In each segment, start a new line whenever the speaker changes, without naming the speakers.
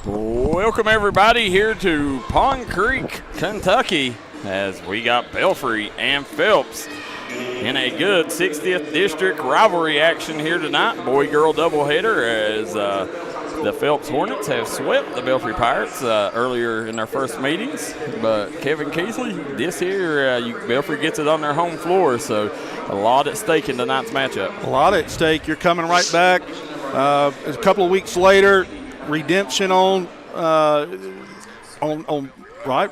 Welcome everybody here to Pond Creek, Kentucky, as we got Belfry and Phelps in a good 60th District rivalry action here tonight. Boy-girl doubleheader as the Phelps Hornets have swept the Belfry Pirates earlier in their first meetings. But Kevin Keathley, this here, Belfry gets it on their home floor, so a lot at stake in tonight's matchup.
A lot at stake. You're coming right back. A couple of weeks later, redemption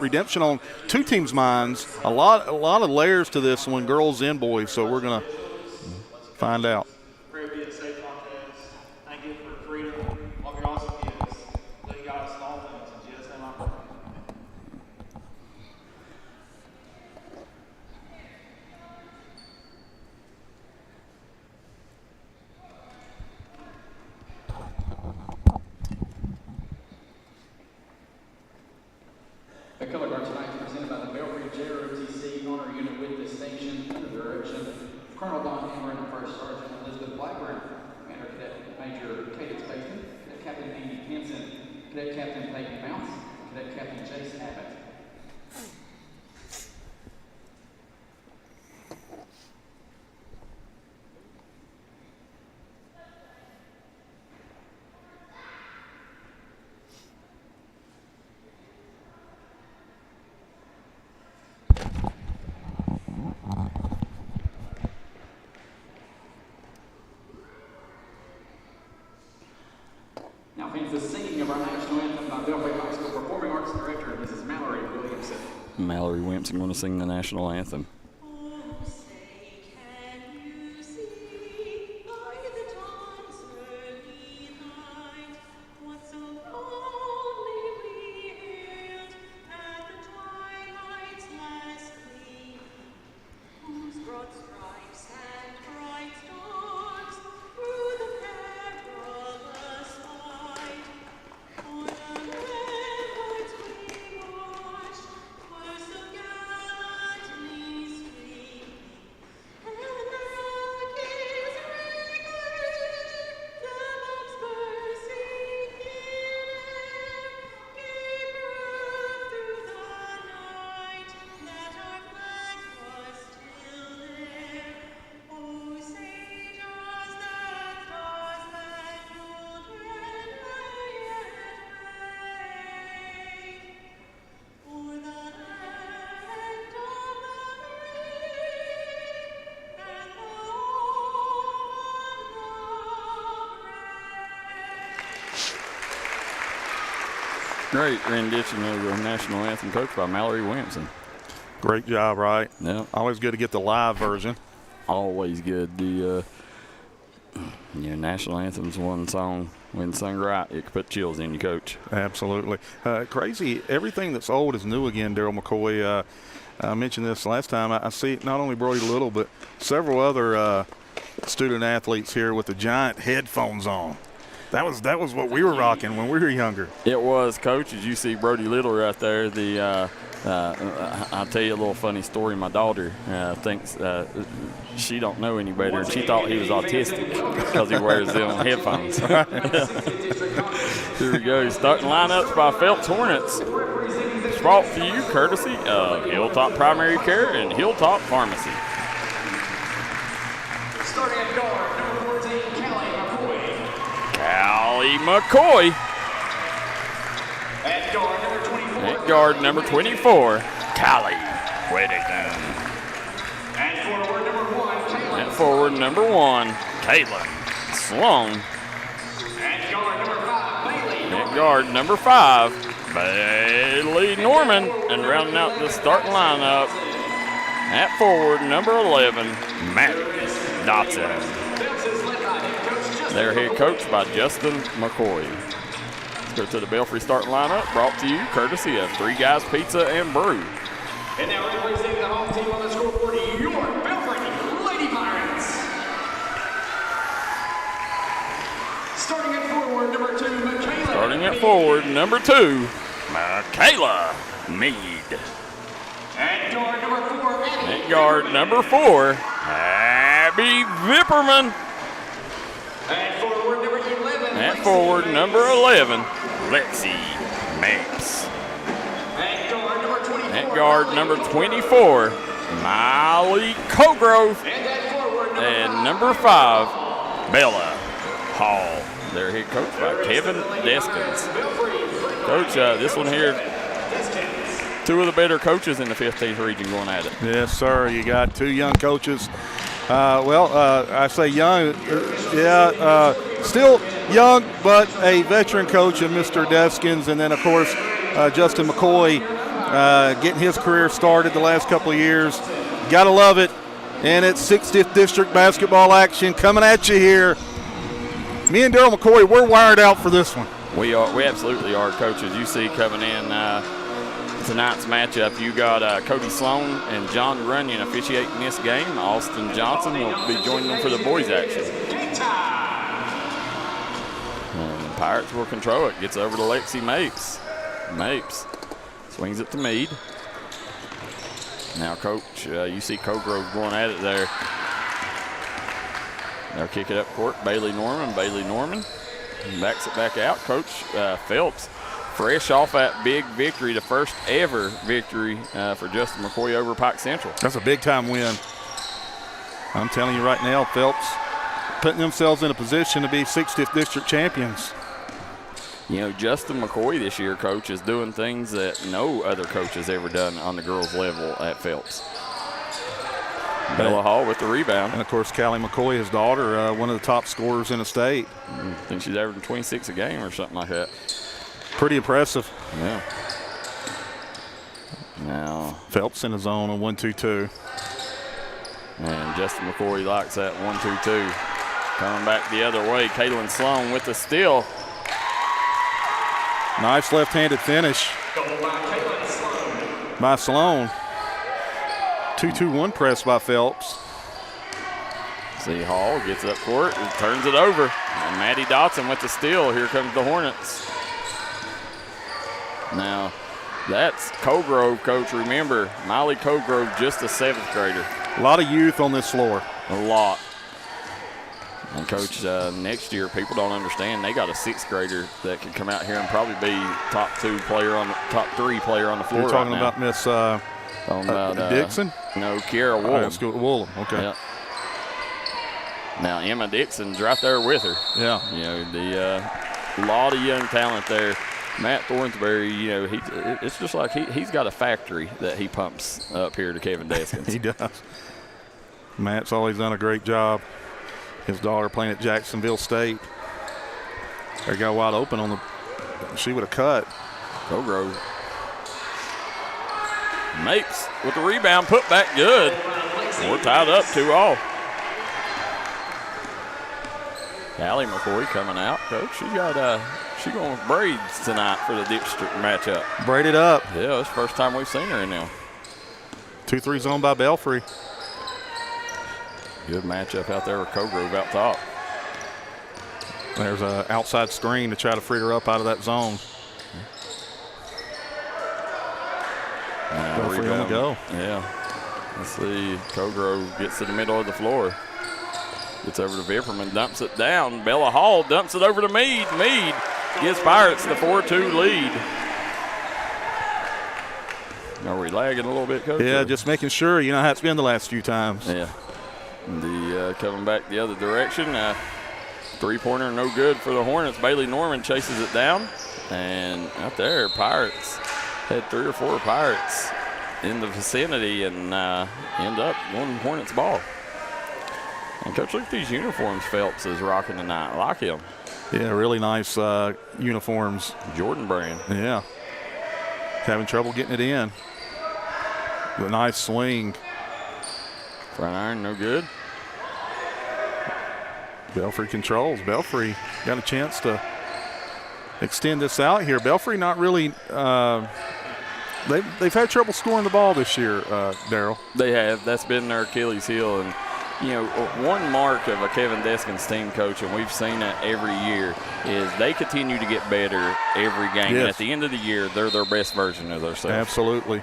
redemption on two teams' minds. A lot of layers to this one, girls and boys. So we're gonna find out.
The color guard tonight is presented by the Belfry JROTC Honor Unit with distinction under the direction of Colonel Don Hammer and First Sergeant Elizabeth Blackburn, Commander Cadet Major Cadence Bateman, Cadet Captain Amy Henson, Cadet Captain Peyton Mounts, Cadet Captain Chase Abbott. Now begins the singing of our national anthem by Belfry High School Performing Arts Director, Mrs. Mallory Williamson.
Mallory Williamson going to sing the national anthem. Great rendition of the national anthem, coached by Mallory Williamson.
Great job, right?
Yeah.
Always good to get the live version.
Always good. The national anthem's one song, when sung right, it could put chills in you, Coach.
Absolutely. Crazy. Everything that's old is new again, Darryl McCoy. I mentioned this last time. I see not only Brody Little, but several other student athletes here with the giant headphones on. That was what we were rocking when we were younger.
It was, Coach. As you see Brody Little right there, I'll tell you a little funny story. My daughter thinks she don't know any better, and she thought he was autistic because he wears them headphones. Here we go. Starting lineups by Phelps Hornets. It's brought to you courtesy of Hilltop Primary Care and Hilltop Pharmacy.
Starting at guard, number 14,
Callie McCoy.
At guard, number 24.
At guard, number 24, Callie Whittington.
At forward, number 1, Caitlin.
At forward, number 1, Caitlin Sloan.
At guard, number 5, Bailey.
At guard, number 5, Bailey Norman. And rounding out the starting lineup, at forward, number 11, Maddie Dotson. They're head coached by Justin McCoy. Let's go to the Belfry starting lineup, brought to you courtesy of Three Guys Pizza and Brew.
And now representing the home team on the scoreboard, your Belfry Lady Pirates. Starting at forward, number 2, Michaela.
Starting at forward, number 2, Michaela Mead.
At guard, number 4, Abby.
At guard, number 4, Abby Vipperman.
At forward, number 11.
At forward, number 11, Lexi Mapes. At guard number 24, Molly Colgrove. And number 5, Bella Hall. They're here coached by Kevin Deskins. Coach, this one here, 2 of the better coaches in the 15th region going at it.
Yes, sir. You got 2 young coaches. I say young, still young, but a veteran coach in Mr. Deskins. And then, of course, Justin McCoy getting his career started the last couple of years. Got to love it. And it's 60th District basketball action coming at you here. Me and Darryl McCoy, we're wired out for this one.
We absolutely are, coaches. You see coming in tonight's matchup, you got Cody Sloan and John Runyon officiating this game. Austin Johnson will be joining them for the boys action. And the Pirates will control it. Gets over to Lexi Mapes. Mapes swings it to Meade. Now, Coach, you see Colgrove going at it there. They'll kick it up court. Bailey Norman backs it back out. Coach Phelps, fresh off that big victory, the first ever victory for Justin McCoy over Pike Central.
That's a big-time win. I'm telling you right now, Phelps putting themselves in a position to be 60th District champions.
You know, Justin McCoy this year, Coach, is doing things that no other coach has ever done on the girls' level at Phelps. Bella Hall with the rebound.
And, of course, Callie McCoy, his daughter, one of the top scorers in the state.
I think she's averaging 26 a game or something like that.
Pretty impressive.
Yeah. Now
Phelps in his zone on 1-2-2.
And Justin McCoy likes that 1-2-2. Coming back the other way, Caitlin Sloan with the steal.
Nice left-handed finish by Sloan. 2-2-1 press by Phelps.
See Hall gets up court and turns it over. And Maddie Dotson with the steal. Here comes the Hornets. Now, that's Colgrove, Coach. Remember, Molly Colgrove, just a 7th grader.
A lot of youth on this floor.
A lot. And, Coach, next year, people don't understand. They got a 6th grader that could come out here and probably be top 3 player on the floor.
You're talking
right
about Miss Dixon?
No, Kiara Woolham.
Woolham, okay.
Yep. Now, Emma Dixon's right there with her.
Yeah.
You know, a lot of young talent there. Matt Thornsberry, you know, it's just like he's got a factory that he pumps up here to Kevin Deskins.
He does. Matt's always done a great job. His daughter playing at Jacksonville State. They got wide open on the – she would have cut.
Colgrove. Mapes with the rebound, put back good. We're tied up 2-all. Callie McCoy coming out, Coach. She's going with braids tonight for the district matchup.
Braided up.
Yeah, it's the first time we've seen her in there.
2-3 zone by Belfry.
Good matchup out there with Colgrove out top.
There's an outside screen to try to free her up out of that zone. Belfry on the go.
Yeah. Let's see. Colgrove gets to the middle of the floor. Gets over to Vipperman, dumps it down. Bella Hall dumps it over to Meade. Meade gives Pirates the 4-2 lead. Are we lagging a little bit, Coach?
Yeah, just making sure. You know how it's been the last few times.
Yeah. Coming back the other direction. Three-pointer no good for the Hornets. Bailey Norman chases it down. And out there, Pirates had 3 or 4 Pirates in the vicinity and end up going Hornets ball. And, Coach, look at these uniforms Phelps is rocking tonight. I like him.
Yeah, really nice uniforms.
Jordan brand.
Yeah. Having trouble getting it in. The nice swing.
Front iron, no good.
Belfry controls. Belfry got a chance to extend this out here. Belfry not really they've had trouble scoring the ball this year, Darryl.
They have. That's been their Achilles heel. And, you know, one mark of a Kevin Deskins team, Coach, and we've seen it every year, is they continue to get better every game.
Yes.
And at the end of the year, they're their best version of themselves.
Absolutely.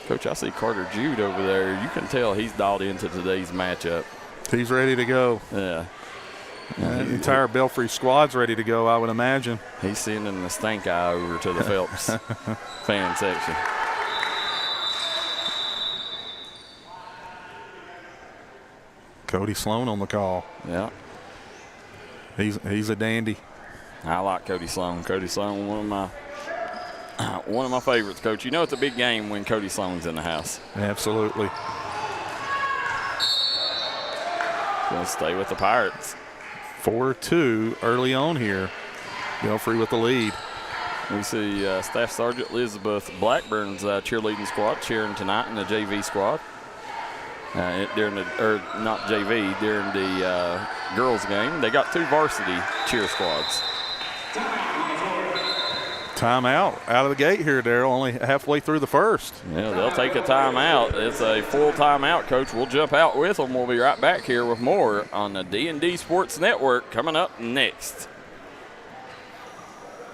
Coach, I see Carter Jude over there. You can tell he's dialed into today's matchup.
He's ready to go.
Yeah.
The entire Belfry squad's ready to go, I would imagine.
He's sending the stink eye over to the Phelps fan section.
Cody Sloan on the call.
Yeah.
He's a dandy.
I like Cody Sloan. Cody Sloan, one of my favorites, Coach. You know it's a big game when Cody Sloan's in the house.
Absolutely.
Gonna stay with the Pirates.
4-2 early on here. Belfry with the lead.
We see Staff Sergeant Elizabeth Blackburn's cheerleading squad cheering tonight in the JV squad. During the girls game. They got 2 varsity cheer squads.
Timeout out of the gate here, Darryl, only halfway through the first.
Yeah, they'll take a timeout. It's a full timeout, Coach. We'll jump out with them. We'll be right back here with more on the D&D Sports Network coming up next.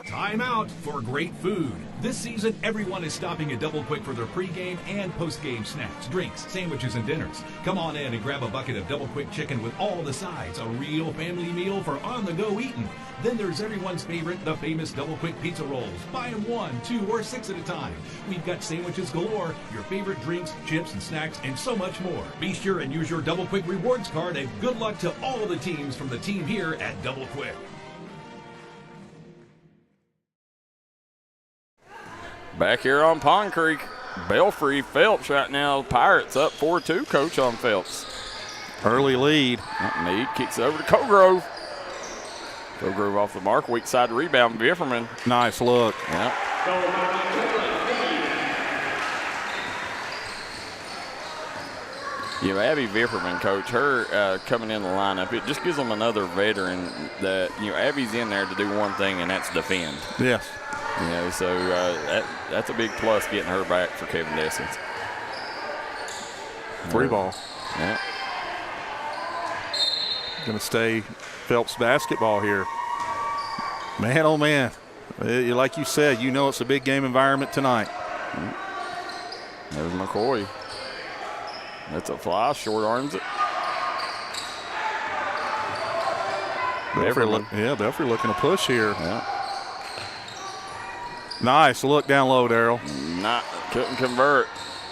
Time out for great food. This season, everyone is stopping at Double Quick for their pregame and postgame snacks, drinks, sandwiches, and dinners. Come on in and grab a bucket of Double Quick chicken with all the sides, a real family meal for on-the-go eating. Then there's everyone's favorite, the famous Double Quick pizza rolls. Buy them 1, 2, or 6 at a time. We've got sandwiches galore, your favorite drinks, chips, and snacks, and so much more. Be sure and use your Double Quick rewards card, and good luck to all the teams from the team here at Double Quick.
Back here on Pond Creek, Belfry Phelps right now. Pirates up 4-2, Coach, on Phelps.
Early lead.
Meade kicks it over to Cogrove. Cogrove off the mark, weak side rebound, Bifferman.
Nice look.
Yep. You know, Abby Bifferman, Coach, her coming in the lineup, it just gives them another veteran that, you know, Abby's in there to do one thing, and that's defend.
Yes.
You know, so that's a big plus getting her back for Kevin Dessens.
Free ball.
Yeah.
Going to stay Phelps basketball here. Man, oh man. Like you said, you know it's a big game environment tonight.
There's McCoy. That's a fly, short arms it.
Belfry looking to push here.
Yeah.
Nice look down low, Darryl.
Couldn't convert.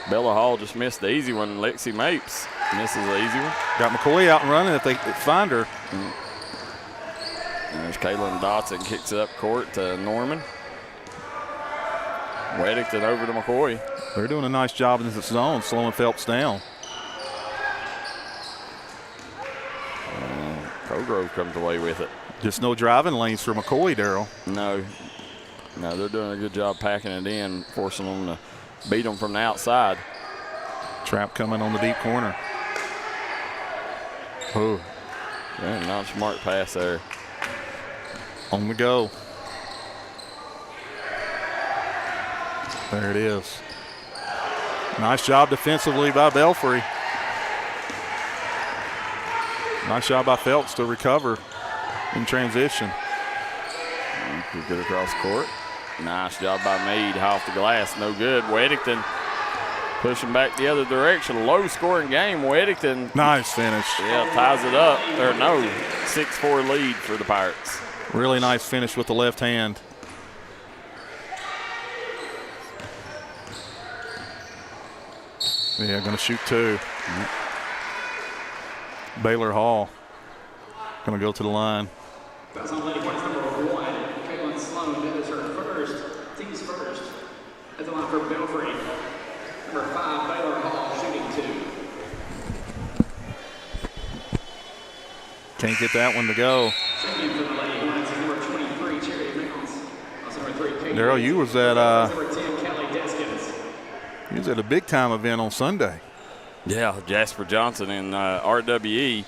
Bella Hall just missed the easy one. Lexi Mapes misses the easy one.
Got McCoy out and running if they find her.
There's Kaylin Dotson, kicks it up court to Norman. Weddington over to McCoy.
They're doing a nice job in this zone, slowing Phelps down.
Cogrove comes away with it.
Just no driving lanes for McCoy, Darryl.
No, they're doing a good job packing it in, forcing them to beat them from the outside.
Trap coming on the deep corner. Oh,
yeah, not a smart pass there.
On the go. There it is. Nice job defensively by Belfry. Nice job by Phelps to recover in transition.
Good across court. Nice job by Meade. Off the glass, no good. Weddington pushing back the other direction. Low scoring game. Weddington.
Nice finish.
Yeah, ties it up. 6-4 lead for the Pirates.
Really nice finish with the left hand. Yeah, going to shoot 2. Baylor Hall going to go to the line.
That's on lady points number 1. Caitlin Sloan, that is her team's first. At the line for Belfry. Number 5, Baylor Hall, shooting 2.
Can't get that one to go.
Second for the lady points is number 23, Cherry Mounts. Also number 3, Kate.
Darryl, you was at
number 10, Kelly Deskins.
you was at a big time event on Sunday.
Yeah, Jasper Johnson and RWE.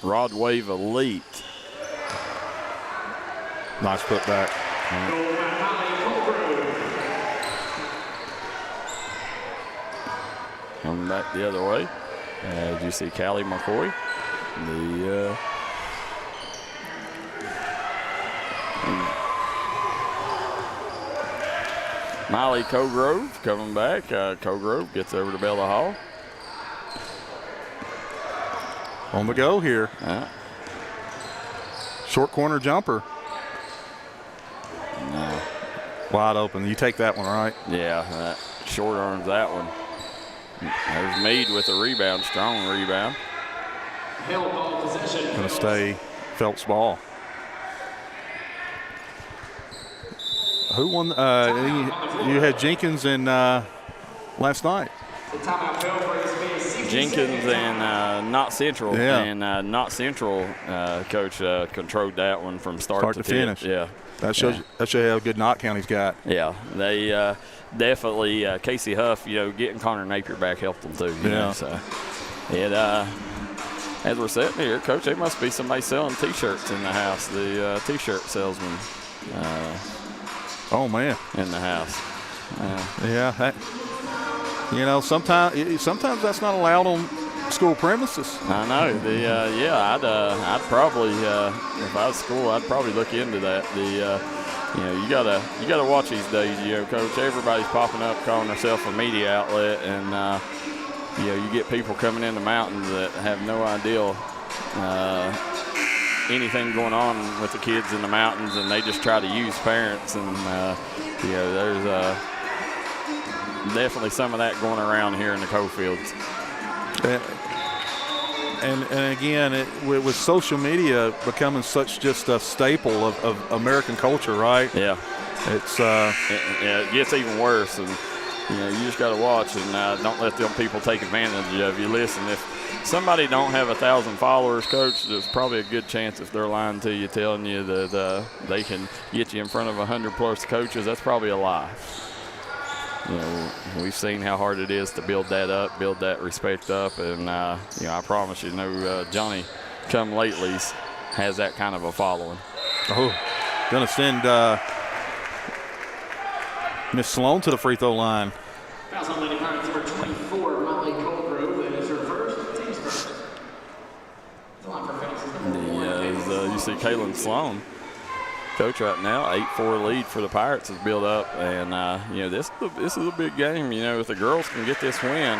Rod Wave Elite.
Nice putback.
Coming back the other way. Did you see Callie McCoy? Miley Cogrove coming back. Cogrove gets over to Bella Hall.
On the go here. Short corner jumper.
No.
Wide open. You take that one, right?
Yeah, short arms that one. There's Meade with the rebound, strong rebound.
Held ball possession.
Going to stay Phelps ball. Who won? You had Jenkins in last night.
The timeout Belfry has been 60
Jenkins
seconds.
and Not Central.
Yeah.
And Not Central coach controlled that one from start to
finish.
Yeah.
That shows you how good Knott County's got.
Yeah, they definitely Casey Huff, getting Connor Napier back helped them too. You know, so it as we're sitting here, Coach, there must be somebody selling T-shirts in the house. The T-shirt salesman.
Oh man,
in the house.
Yeah, sometimes that's not allowed on school premises.
I know. I'd probably if I was school, I'd probably look into that. You gotta watch these days, Coach. Everybody's popping up calling themselves a media outlet, and you get people coming in the mountains that have no idea anything going on with the kids in the mountains, and they just try to use parents, and there's definitely some of that going around here in the Cofields.
And again, with social media becoming such just a staple of American culture, right?
Yeah.
It's
it gets even worse, and you just got to watch and don't let them people take advantage of you. Listen, if somebody don't have 1,000 followers, Coach, there's probably a good chance if they're lying to you, telling you that they can get you in front of 100+ coaches. That's probably a lie. We've seen how hard it is to build that up, build that respect up, and I promise you, Johnny come latelys has that kind of a following.
Oh, gonna send Miss Sloan to the free throw line.
Fouls on Lady Pirates number 24, Molly Colgrove, and it's her first team's first. The line for Phelps is number 1.
You see Kaylin Sloan. Coach, right now, 8-4 lead for the Pirates has built up, and this is a big game. If the girls can get this win,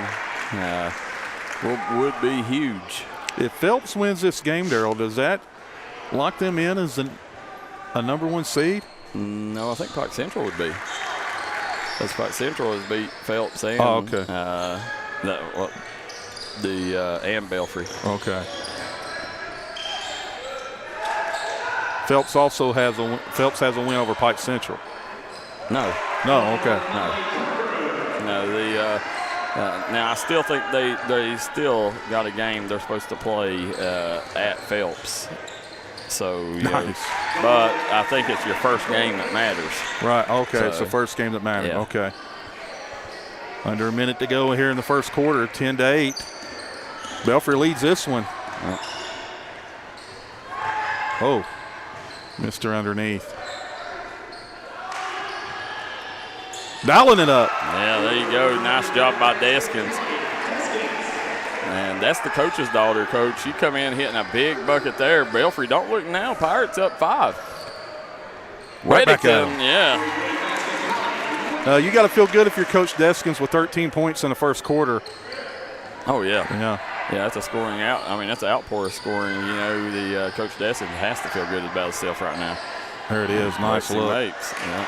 would be huge.
If Phelps wins this game, Darryl, does that lock them in as a #1 seed?
No, I think Park Central would be. Because Park Central has beat Phelps and and Belfry.
Okay. Phelps also has a win over Pike Central.
No.
Okay.
No. Now I still think they still got a game they're supposed to play at Phelps. So
nice.
But I think it's your first game that matters.
Right. Okay. It's the first game that matters.
Yeah.
Okay. Under a minute to go here in the first quarter. 10-8. Belfry leads this one. Oh. Mr. Underneath. Dialing it up.
Yeah, there you go. Nice job by Deskins. And that's the coach's daughter, Coach. She come in hitting a big bucket there. Belfry, don't look now. Pirates up 5.
Right back at 'em.
Yeah.
You got to feel good if you're Coach Deskins with 13 points in the first quarter.
Oh, yeah.
Yeah.
Yeah, that's a scoring out. I mean, that's an outpour of scoring. The Coach Deskins has to feel good about himself right now.
There it is. Nice look.
Yeah.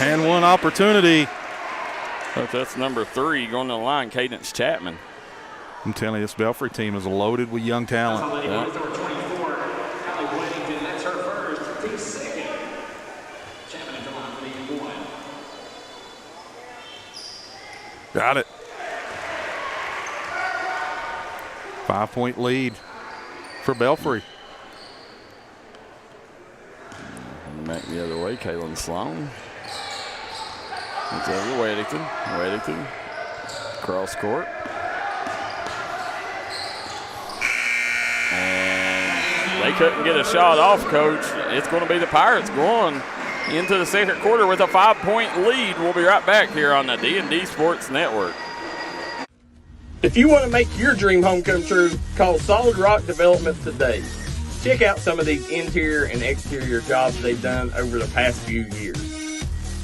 And one opportunity.
That's number 3 going to the line, Cadence Chapman.
I'm telling you, this Belfry team is loaded with young talent.
Number 24, Allie Weddington. That's her first, team second. Chapman at the line for the 1.
Got it. 5-point lead for Belfry.
And back the other way, Kaylin Sloan. It's over Weddington. Cross court. And they couldn't get a shot off, Coach. It's going to be the Pirates going into the second quarter with a 5-point lead. We'll be right back here on the D&D Sports Network.
If you want to make your dream home come true, call Solid Rock Development today. Check out some of these interior and exterior jobs they've done over the past few years.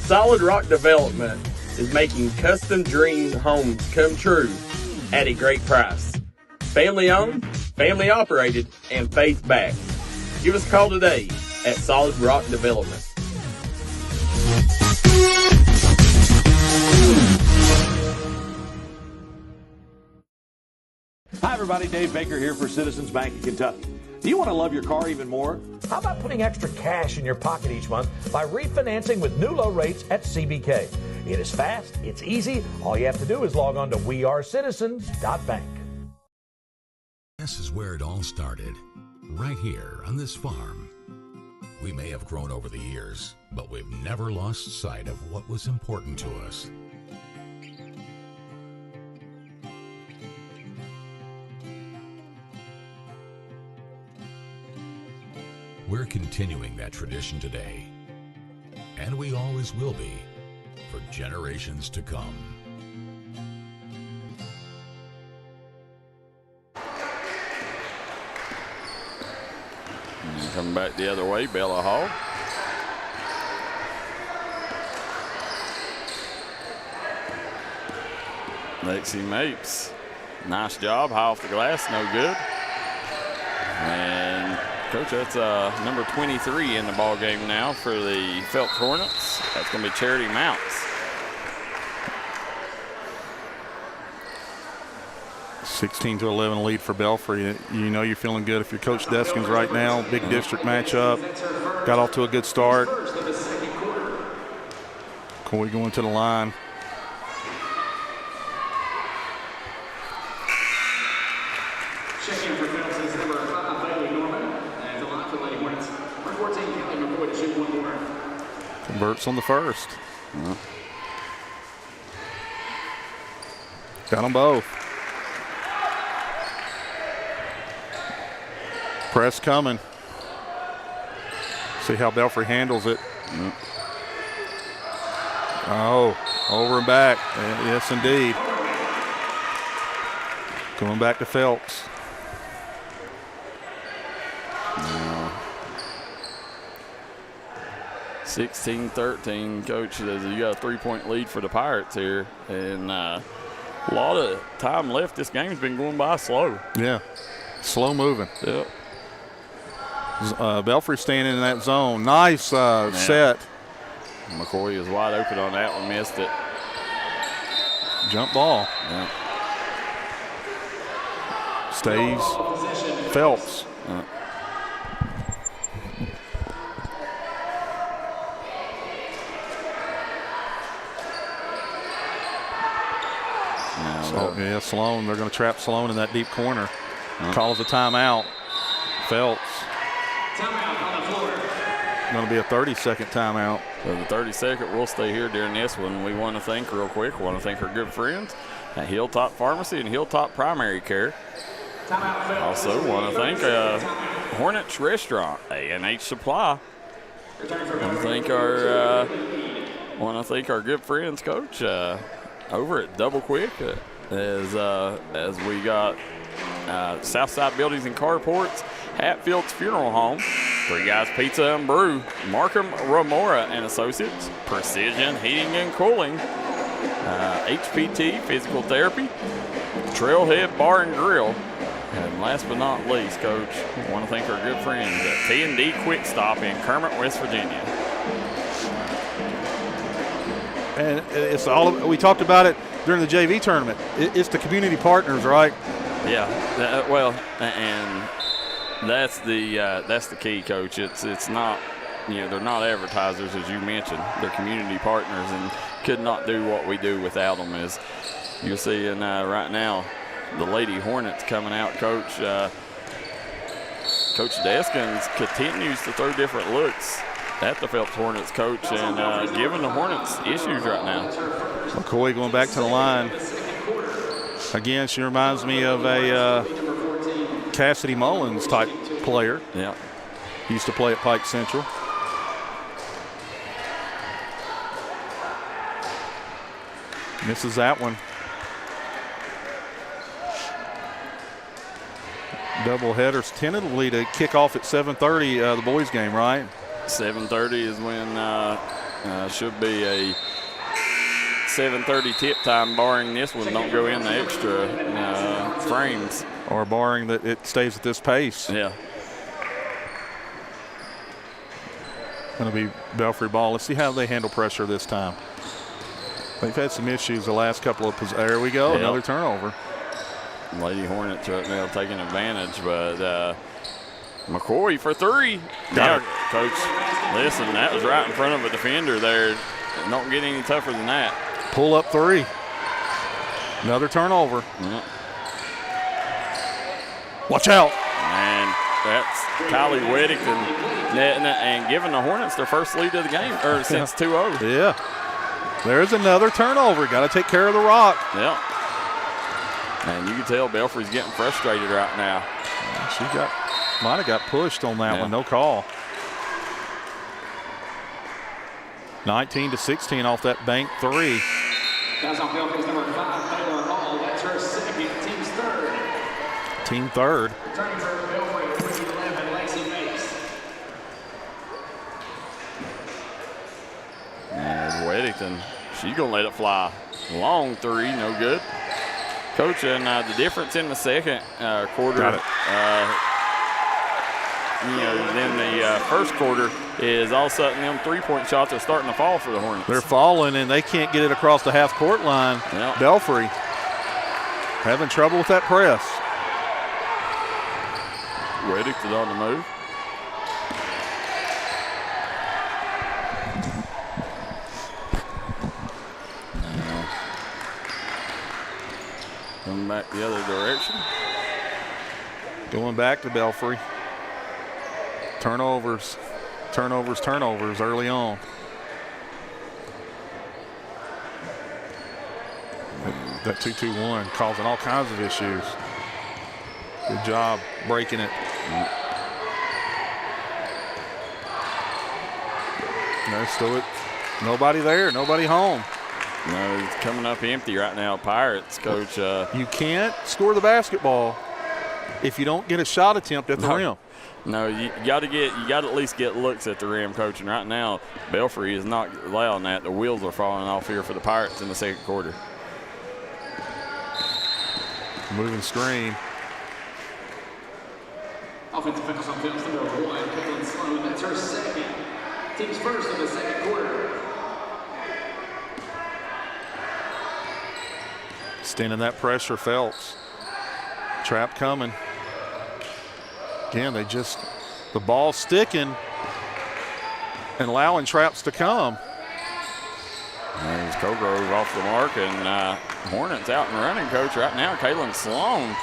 Solid Rock Development is making custom dream homes come true at a great price. Family owned, family operated, and faith backed. Give us a call today at Solid Rock Development.
Hi everybody, Dave Baker here for Citizens Bank of Kentucky. Do you want to love your car even more? How about putting extra cash in your pocket each month by refinancing with new low rates at CBK? It is fast, it's easy. All you have to do is log on to wearecitizens.bank.
This is where it all started, right here on this farm. We may have grown over the years, but we've never lost sight of what was important to us. We're continuing that tradition today, and we always will be for generations to come.
And coming back the other way, Bella Hall. Lexi Mapes, nice job, high off the glass, no good. And Coach, that's number 23 in the ball game now for the Phelps Hornets. That's going to be Charity Mounts.
16-11 lead for Belfry. You know you're feeling good if you're Coach Deskins right now. Big district matchup. Got off to a good start. Coy going to the line.
Checking for Phelps is number 5, Bailey Norman. And the line for Lady Hornets. Number 14, Keathley, McCoy to shoot one more.
Converts on the first. Got them both. Press coming. See how Belfry handles it. Oh, over and back. Yes, indeed. Going back to Phelps.
16-13, Coach. You got a 3-point lead for the Pirates here. And a lot of time left. This game's been going by slow.
Yeah, slow moving.
Yep.
Belfry staying in that zone. Nice set.
McCoy is wide open on that one, missed it.
Jump ball.
Yeah.
Stays Phelps. Yeah, Sloan. They're going to trap Sloan in that deep corner. Calls a timeout. Phelps.
Timeout on the floor.
Going to be a 30-second timeout.
So the 30-second, we'll stay here during this one. We want to thank real quick. We want to thank our good friends at Hilltop Pharmacy and Hilltop Primary Care. Also want to thank Hornets Restaurant, A&H Supply. Want to thank our good friends, Coach, over at Double Quick, as we got Southside Buildings and Carports, Hatfield's Funeral Home, Three Guys Pizza and Brew, Markham Ramora and Associates, Precision Heating and Cooling, HPT Physical Therapy, Trailhead Bar and Grill, and last but not least, Coach, I want to thank our good friends at T&D Quick Stop in Kermit, West Virginia.
And it's all, we talked about it during the JV tournament. It's the community partners, right?
Yeah, and that's the key, Coach. It's not, they're not advertisers, as you mentioned. They're community partners and could not do what we do without them. As you're seeing right now, the Lady Hornets coming out, Coach. Coach Deskins continues to throw different looks at the Phelps Hornets, Coach, and giving the Hornets issues right now.
McCoy going back to the line. Again, she reminds me of a Cassidy Mullins type player.
Yeah.
Used to play at Pike Central. Misses that one. Double headers tentatively to kick off at 7:30, the boys' game, right?
7:30 is when should be a 7:30 tip time, barring this one don't go in the extra frames.
Or barring that it stays at this pace.
Yeah.
Going to be Belfry ball. Let's see how they handle pressure this time. They've had some issues the last couple of there we go, another turnover.
Lady Hornets right now taking advantage, but McCoy for three.
Got it.
Coach, listen, that was right in front of a defender there. Don't get any tougher than that.
Pull up three. Another turnover.
Yeah.
Watch out.
And that's Kylie Weddington netting it and giving the Hornets their first lead of the game, or since 2-0.
Yeah. There's another turnover. Got to take care of the rock.
Yeah. And you can tell Belfry's getting frustrated right now.
She might have got pushed on that one. No call. 19-16 off that bank three.
Guys on Belfry's number 5, Baylor Hall. That's her second, team's third.
Team third.
Returning for Belfry, 3-11, Lacey Mace.
And Weddington, she's going to let it fly. Long three, no good. Coach, and the difference in the second quarter,
Got it.
Then the first quarter is all of a sudden them three-point shots are starting to fall for the Hornets.
They're falling, and they can't get it across the half-court line.
Yeah.
Belfry having trouble with that press.
Weddington on the move. Coming back the other direction.
Going back to Belfry. Turnovers early on. That 2-2-1 causing all kinds of issues. Good job breaking it. No, still nobody there, nobody home.
No, it's coming up empty right now, Pirates, Coach.
You can't score the basketball if you don't get a shot attempt at the rim.
No, you got to at least get looks at the rim, Coach. And right now, Belfry is not allowing that. The wheels are falling off here for the Pirates in the second quarter.
Moving screen.
Offensive fouls on Phelps, number 1, Keathley Sloan. That's her second. Team's first of the second quarter.
Extending that pressure, Phelps. Trap coming. Again, the ball sticking and allowing traps to come.
There's Cogrove off the mark, and Hornets out and running, Coach, right now. Kaylin Sloan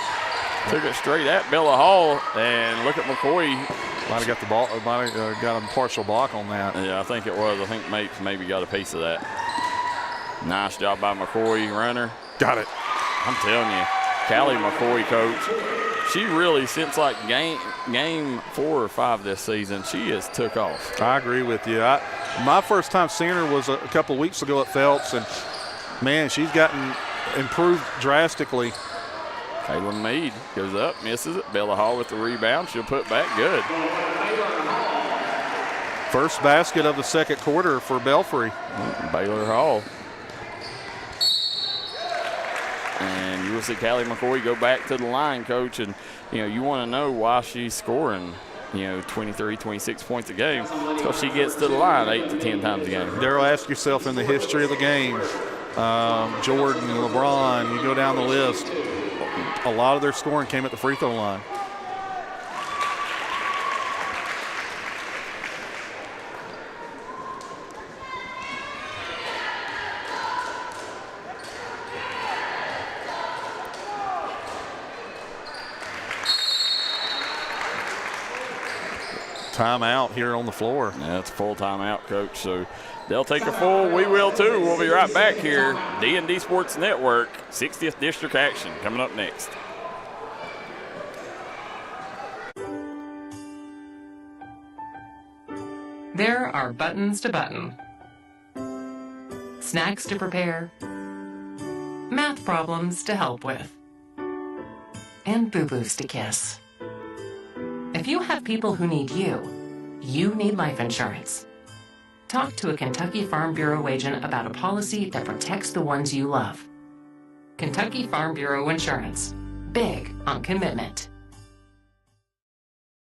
took it straight at Bella Hall, and look at McCoy.
Might have got the ball, might have got a partial block on that.
Yeah, I think it was. I think Mapes maybe got a piece of that. Nice job by McCoy, runner.
Got it.
I'm telling you, Callie McCoy, Coach, she really, since like game 4 or 5 this season, she has took off.
I agree with you. My first time seeing her was a couple of weeks ago at Phelps, and man, she's gotten improved drastically.
Kaylin Mead goes up, misses it. Bella Hall with the rebound. She'll put back good.
First basket of the second quarter for Belfry.
Baylor Hall. And you will see Callie McCoy go back to the line, Coach, and you want to know why she's scoring 23, 26 points a game. It's because she gets to the line 8 to 10 times a game.
Darryl, ask yourself in the history of the game, Jordan, LeBron, you go down the list, a lot of their scoring came at the free throw line. Timeout here on the floor.
Yeah, it's a full timeout, Coach. So they'll take a full. We will too. We'll be right back here. D&D Sports Network, 60th District action coming up next.
There are buttons to button, snacks to prepare, math problems to help with, and boo-boos to kiss. If you have people who need you, you need life insurance. Talk to a Kentucky Farm Bureau agent about a policy that protects the ones you love. Kentucky Farm Bureau Insurance. Big on commitment.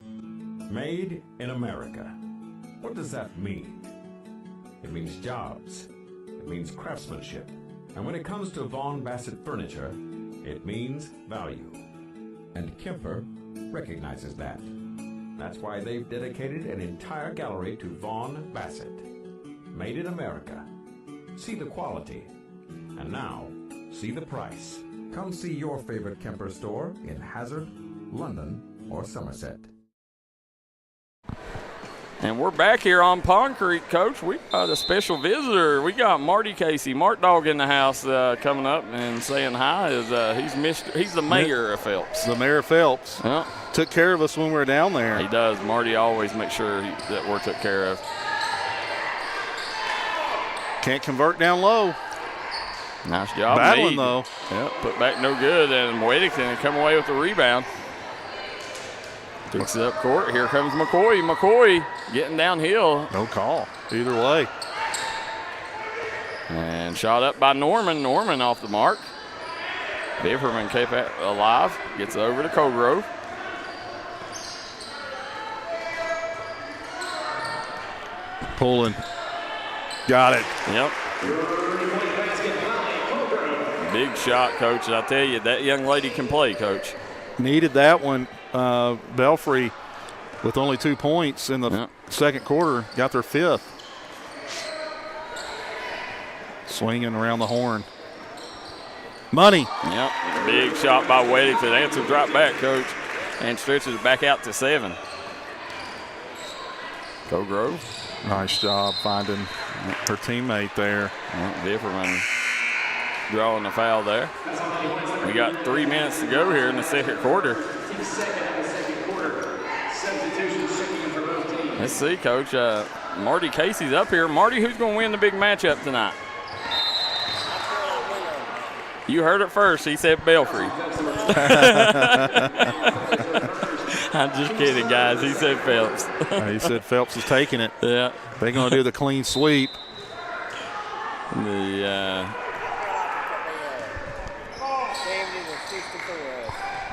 Made in America. What does that mean? It means jobs. It means craftsmanship. And when it comes to Vaughan Bassett furniture, it means value. And Kemper recognizes that. That's why they've dedicated an entire gallery to Vaughan Bassett. Made in America. See the quality. And now, see the price. Come see your favorite Kemper store in Hazard, London, or Somerset.
And we're back here on Pond Creek, Coach. We got a special visitor. We got Marty Casey, Mart Dog in the house coming up and saying hi. He's the mayor of Phelps.
The mayor of Phelps.
Yeah.
Took care of us when we were down there.
He does. Marty always makes sure that we're took care of.
Can't convert down low.
Nice job.
Battling, though.
Yep, put back no good, and Weddington come away with the rebound. Picks it up court. Here comes McCoy. McCoy getting downhill.
No call. Either way.
And shot up by Norman. Norman off the mark. Bifferman kept it alive. Gets it over to Colgrove.
Pulling. Got it.
Yep. Big shot, Coach. I tell you, that young lady can play, Coach.
Needed that one. Belfry, with only 2 points in the second quarter, got their 5th. Swinging around the horn. Money.
Yep. Big shot by Weddington. Answer drop back, Coach, and stretches it back out to 7. Colgrove.
Nice job finding her teammate there.
Bifferman drawing the foul there. We got 3 minutes to go here in the second quarter. Let's see, Coach. Marty Casey's up here. Marty, who's going to win the big matchup tonight? You heard it first. He said Belfry. I'm just kidding, guys. He said Phelps.
He said Phelps is taking it.
Yeah.
They're going to do the clean sweep.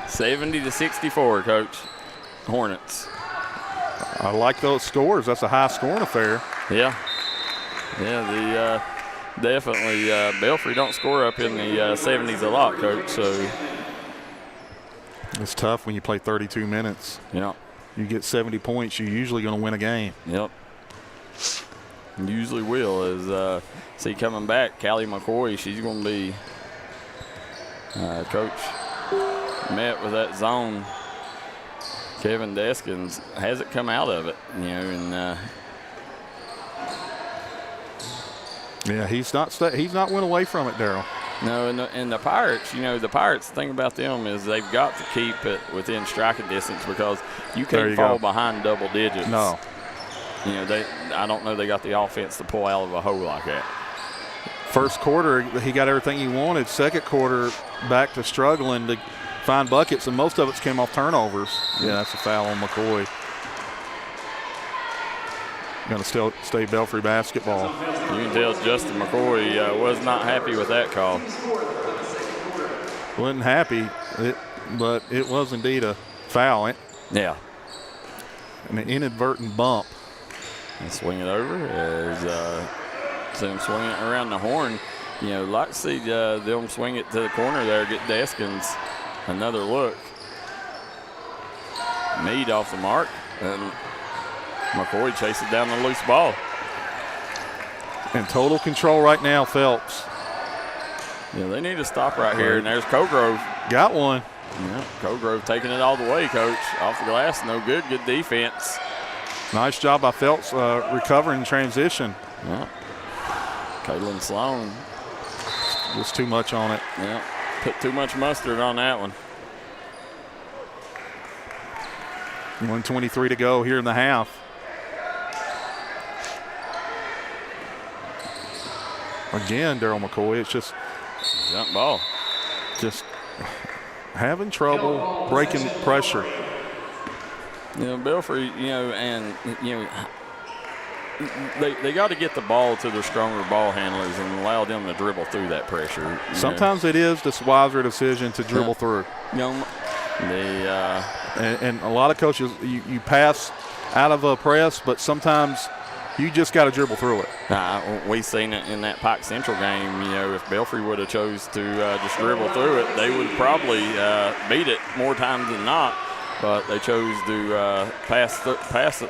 70-64, Coach. Hornets.
I like those scores. That's a high scoring affair.
Yeah. Yeah, definitely Belfry don't score up in the 70s a lot, Coach, so.
It's tough when you play 32 minutes.
Yeah.
You get 70 points, you're usually going to win a game.
Yep. Usually will. As see coming back, Callie McCoy, she's going to be, Coach met with that zone. Kevin Deskins hasn't come out of it, and
yeah, he's not went away from it, Darryl.
No, and the Pirates, the Pirates, the thing about them is they've got to keep it within striking distance because you can't fall behind double digits.
No.
I don't know they got the offense to pull out of a hole like that.
First quarter, he got everything he wanted. Second quarter, back to struggling to find buckets, and most of it came off turnovers. Yeah, that's a foul on McCoy. Going to still stay Belfry basketball.
You can tell Justin McCoy was not happy with that call.
Wasn't happy, but it was indeed a foul.
Yeah.
An inadvertent bump.
And swing it over. There's them swinging it around the horn. Like to see them swing it to the corner there, get Deskins another look. Meade off the mark. And McCoy chases down the loose ball.
In total control right now, Phelps.
Yeah, they need to stop right here. And there's Colgrove.
Got one.
Yeah, Colgrove taking it all the way, Coach. Off the glass, no good. Good defense.
Nice job by Phelps recovering transition.
Yeah. Caitlin Sloan.
Was too much on it.
Yeah, put too much mustard on that one.
1:23 to go here in the half. Again, Darryl McCoy, it's just
jump ball.
Just having trouble breaking pressure.
Belfry, they got to get the ball to their stronger ball handlers and allow them to dribble through that pressure.
Sometimes it is the wiser decision to dribble through.
And
a lot of coaches, you pass out of a press, but sometimes you just got to dribble through it.
We seen it in that Pike Central game. If Belfry would have chose to just dribble through it, they would probably beat it more times than not. But they chose to pass it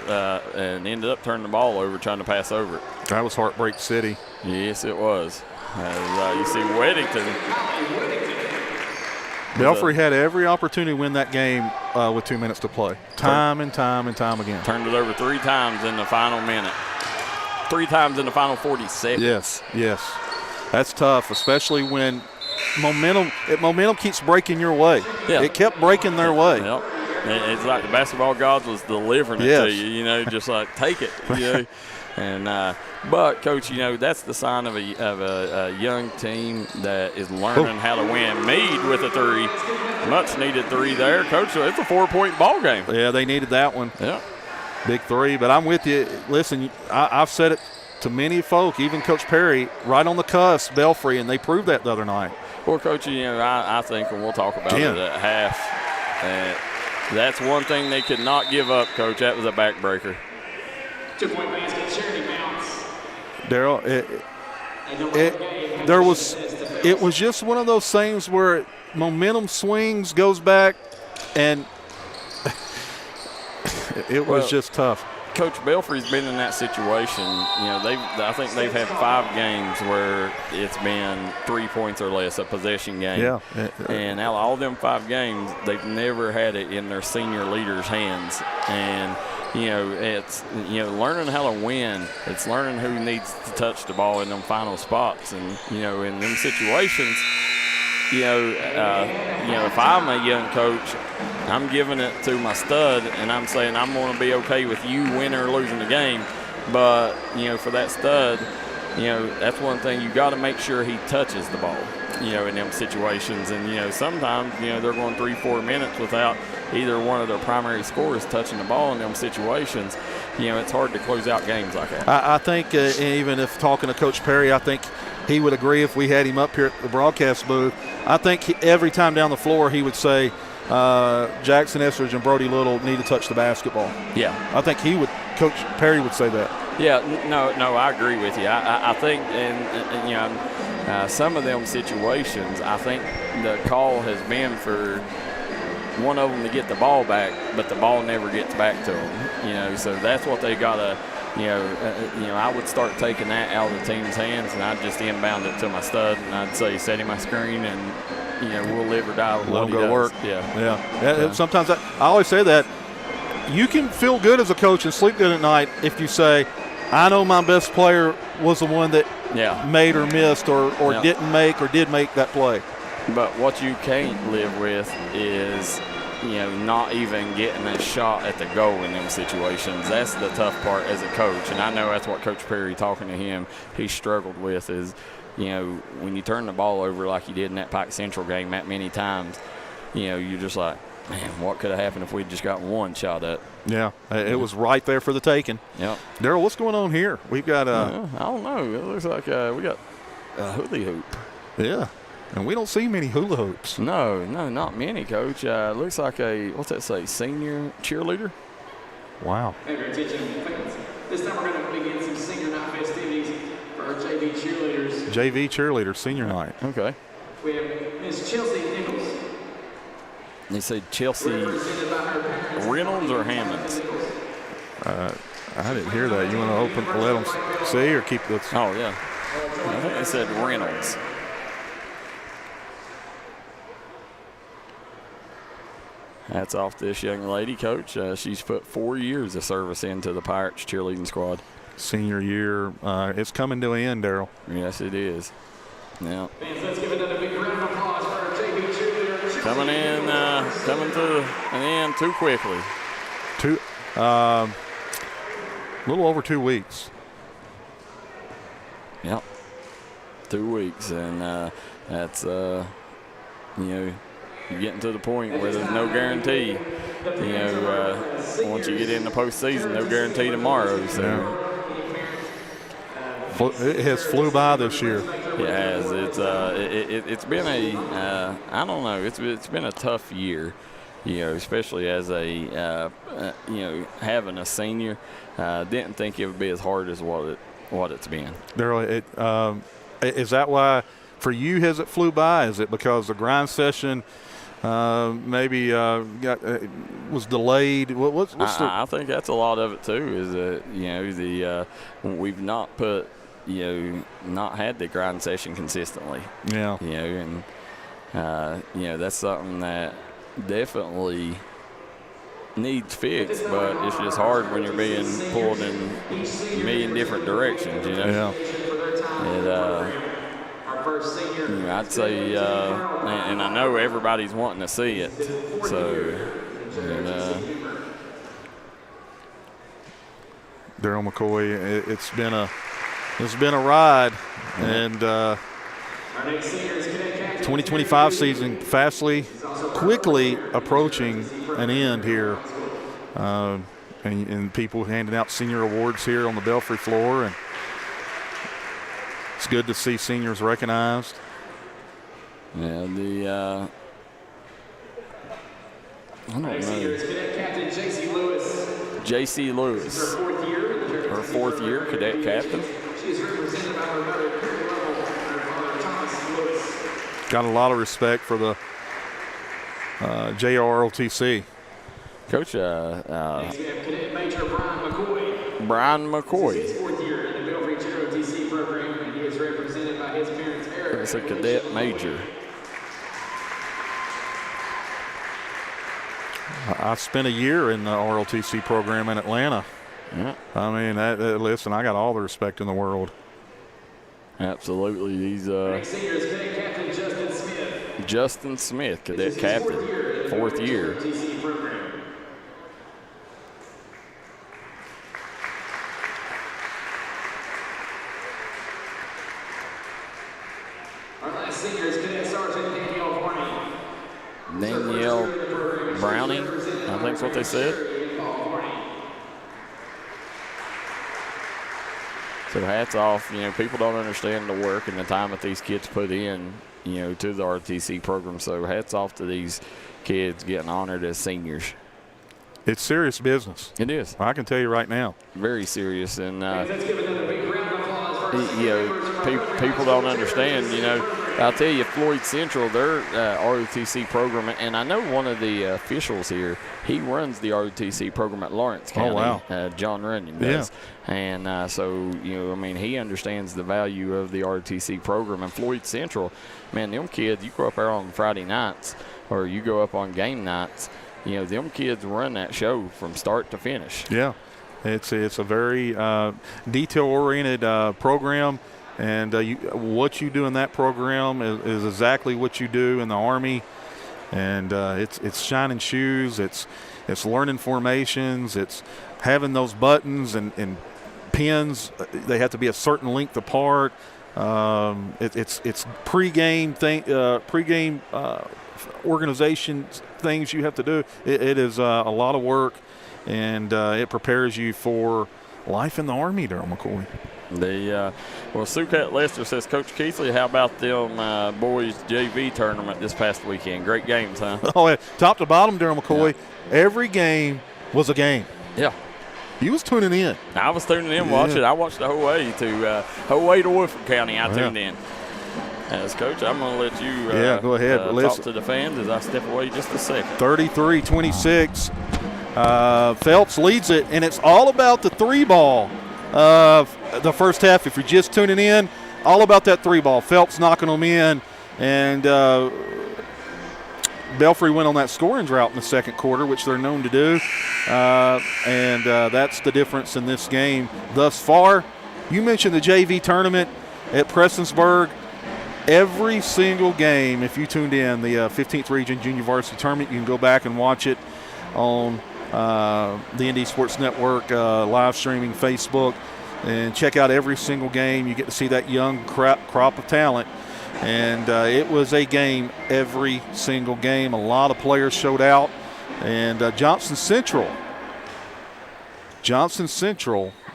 and ended up turning the ball over, trying to pass over it.
That was Heartbreak City.
Yes, it was. As you see Weddington.
Belfry had every opportunity to win that game with 2 minutes to play. Time and time again.
Turned it over 3 times in the final minute. 3 times in the final 40 seconds.
Yes. That's tough, especially when momentum keeps breaking your way.
Yeah.
It kept breaking their way.
Yep. It's like the basketball gods was delivering it to you, just like take it, And but coach, that's the sign of a young team that is learning how to win. Meade with a 3, much needed 3 there, coach. So it's a 4-point ball game.
Yeah, they needed that one.
Yeah,
big 3. But I'm with you. Listen, I've said it to many folk, even Coach Perry, right on the cusp, Belfry, and they proved that the other night.
Well, coach, I think, and we'll talk about it at half. That's one thing they could not give up, coach. That was a backbreaker.
2-point basket, Charity bounce.
Darryl, it was just one of those things where momentum swings, goes back, and it was just tough.
Coach Belfry's been in that situation. I think they've had 5 games where it's been 3 points or less, a possession game.
Yeah.
And out of all them 5 games, they've never had it in their senior leaders' hands. And it's learning how to win. It's learning who needs to touch the ball in them final spots. And in them situations, if I'm a young coach, I'm giving it to my stud, and I'm saying I'm going to be okay with you winning or losing the game. But, for that stud, that's one thing. You got to make sure he touches the ball, in them situations. And, sometimes, they're going 3-4 minutes without either one of their primary scorers touching the ball in them situations. It's hard to close out games like that.
I think even if talking to Coach Perry, I think he would agree if we had him up here at the broadcast booth. I think every time down the floor he would say, Jackson Estridge and Brody Little need to touch the basketball.
Yeah.
I think Coach Perry would say that.
Yeah, no, I agree with you. I think, some of them situations, I think the call has been for one of them to get the ball back, but the ball never gets back to them. So that's what they got to, I would start taking that out of the team's hands, and I'd just inbound it to my stud, and I'd say, set him my screen, and, we'll live or die with what he does.
Go to work.
Yeah.
Sometimes I always say that. You can feel good as a coach and sleep good at night if you say, I know my best player was the one that made or missed or didn't make or did make that play.
But what you can't live with is, not even getting a shot at the goal in them situations. That's the tough part as a coach. And I know that's what Coach Perry, talking to him, he struggled with is, when you turn the ball over like you did in that Pike Central game that many times, you're just like, man, what could have happened if we'd just got one shot at?
Yeah, it was right there for the taking.
Yeah.
Darryl, what's going on here? We've got
I don't know. It looks like we got a hula hoop.
Yeah, and we don't see many hula hoops.
No, not many, Coach. Looks like what's that say, senior cheerleader?
Wow.
Hey, attention, fans. This time we're going to begin some senior night festivities for our JV cheerleaders.
JV cheerleader senior night.
Okay.
We have Miss Chelsea Nichols.
They said Chelsea Reynolds or Hammonds?
I didn't hear that. You want to let them see or keep this?
Oh, yeah. I think they said Reynolds. Hats off to this young lady, Coach. She's put 4 years of service into the Pirates cheerleading squad.
Senior year. It's coming to an end, Darryl.
Yes, it is. Yeah.
Fans, let's give another big round of applause for our JV cheerleader.
Coming to an end too quickly.
A little over 2 weeks.
Yep. 2 weeks, and that's you're getting to the point where there's no guarantee. Once you get in the postseason, no guarantee tomorrow. So
It has flew by this year.
It has. It's been I don't know. It's been a tough year, especially as having a senior. Didn't think it would be as hard as what it's been.
Darryl, is that why for you has it flew by? Is it because the grind session maybe was delayed?
I think that's a lot of it too. Is that we've not had the grind session consistently.
Yeah.
And that's something that definitely needs fixed, but it's just hard when you're being pulled in a million different directions.
Yeah.
I'd say, and I know everybody's wanting to see it. So,
Darryl McCoy, it's been a ride, and 2025 season quickly approaching an end here, and people handing out senior awards here on the Belfry floor, and it's good to see seniors recognized.
Yeah, I don't know. J.C. Lewis, her fourth year cadet captain.
She's represented by her mother, Thomas Lewis.
Got a lot of respect for the JROTC.
Coach,
Cadet Major
Brian McCoy.
His fourth year in the Belfry JROTC program, and he is represented by his parents, Eric.
It's a cadet major.
I spent a year in the ROTC program in Atlanta.
Yeah.
I mean, listen, I got all the respect in the world.
Absolutely. He's
Senior is cadet captain Justin Smith.
Justin Smith, cadet captain, fourth year.
JROTC program. Our last senior is Cadet Sergeant Danielle Varney.
Danielle Browning, I think's what they said. So hats off. People don't understand the work and the time that these kids put in, to the ROTC program. So hats off to these kids getting honored as seniors.
It's serious business.
It is.
I can tell you right now.
Very serious. And,
Let's give another big round of applause for our
people don't understand, I'll tell you, Floyd Central, their ROTC program, and I know one of the officials here, he runs the ROTC program at Lawrence County.
Oh, wow.
John Runyon does. Yeah. And so, he understands the value of the ROTC program. And Floyd Central, man, them kids, you go up there on Friday nights or you go up on game nights, them kids run that show from start to finish.
Yeah. It's a very detail-oriented program. And what you do in that program is exactly what you do in the Army, and it's shining shoes. It's learning formations. It's having those buttons and pins. They have to be a certain length apart. It's pregame organization things you have to do. It is a lot of work, and it prepares you for life in the Army, Darryl McCoy.
Sucat Lester says, Coach Keathley, how about them boys JV tournament this past weekend? Great games, huh?
Oh, yeah. Top to bottom, Darryl McCoy. Yeah. Every game was a game.
Yeah.
You was tuning in.
I was tuning in, watching. I watched the whole way to Wolford County. I tuned in. As Coach, I'm going to let you
go ahead.
Talk to the fans as I step away just a second.
33-26. Phelps leads it, and it's all about the three ball. The first half, if you're just tuning in, all about that three ball. Phelps knocking them in, and Belfry went on that scoring drought in the second quarter, which they're known to do, and that's the difference in this game thus far. You mentioned the JV tournament at Prestonsburg. Every single game, if you tuned in, the 15th Region Junior Varsity Tournament, you can go back and watch it on the D&D Sports Network, live streaming, Facebook, and check out every single game. You get to see that young crop of talent, and it was a game every single game. A lot of players showed out, and Johnson Central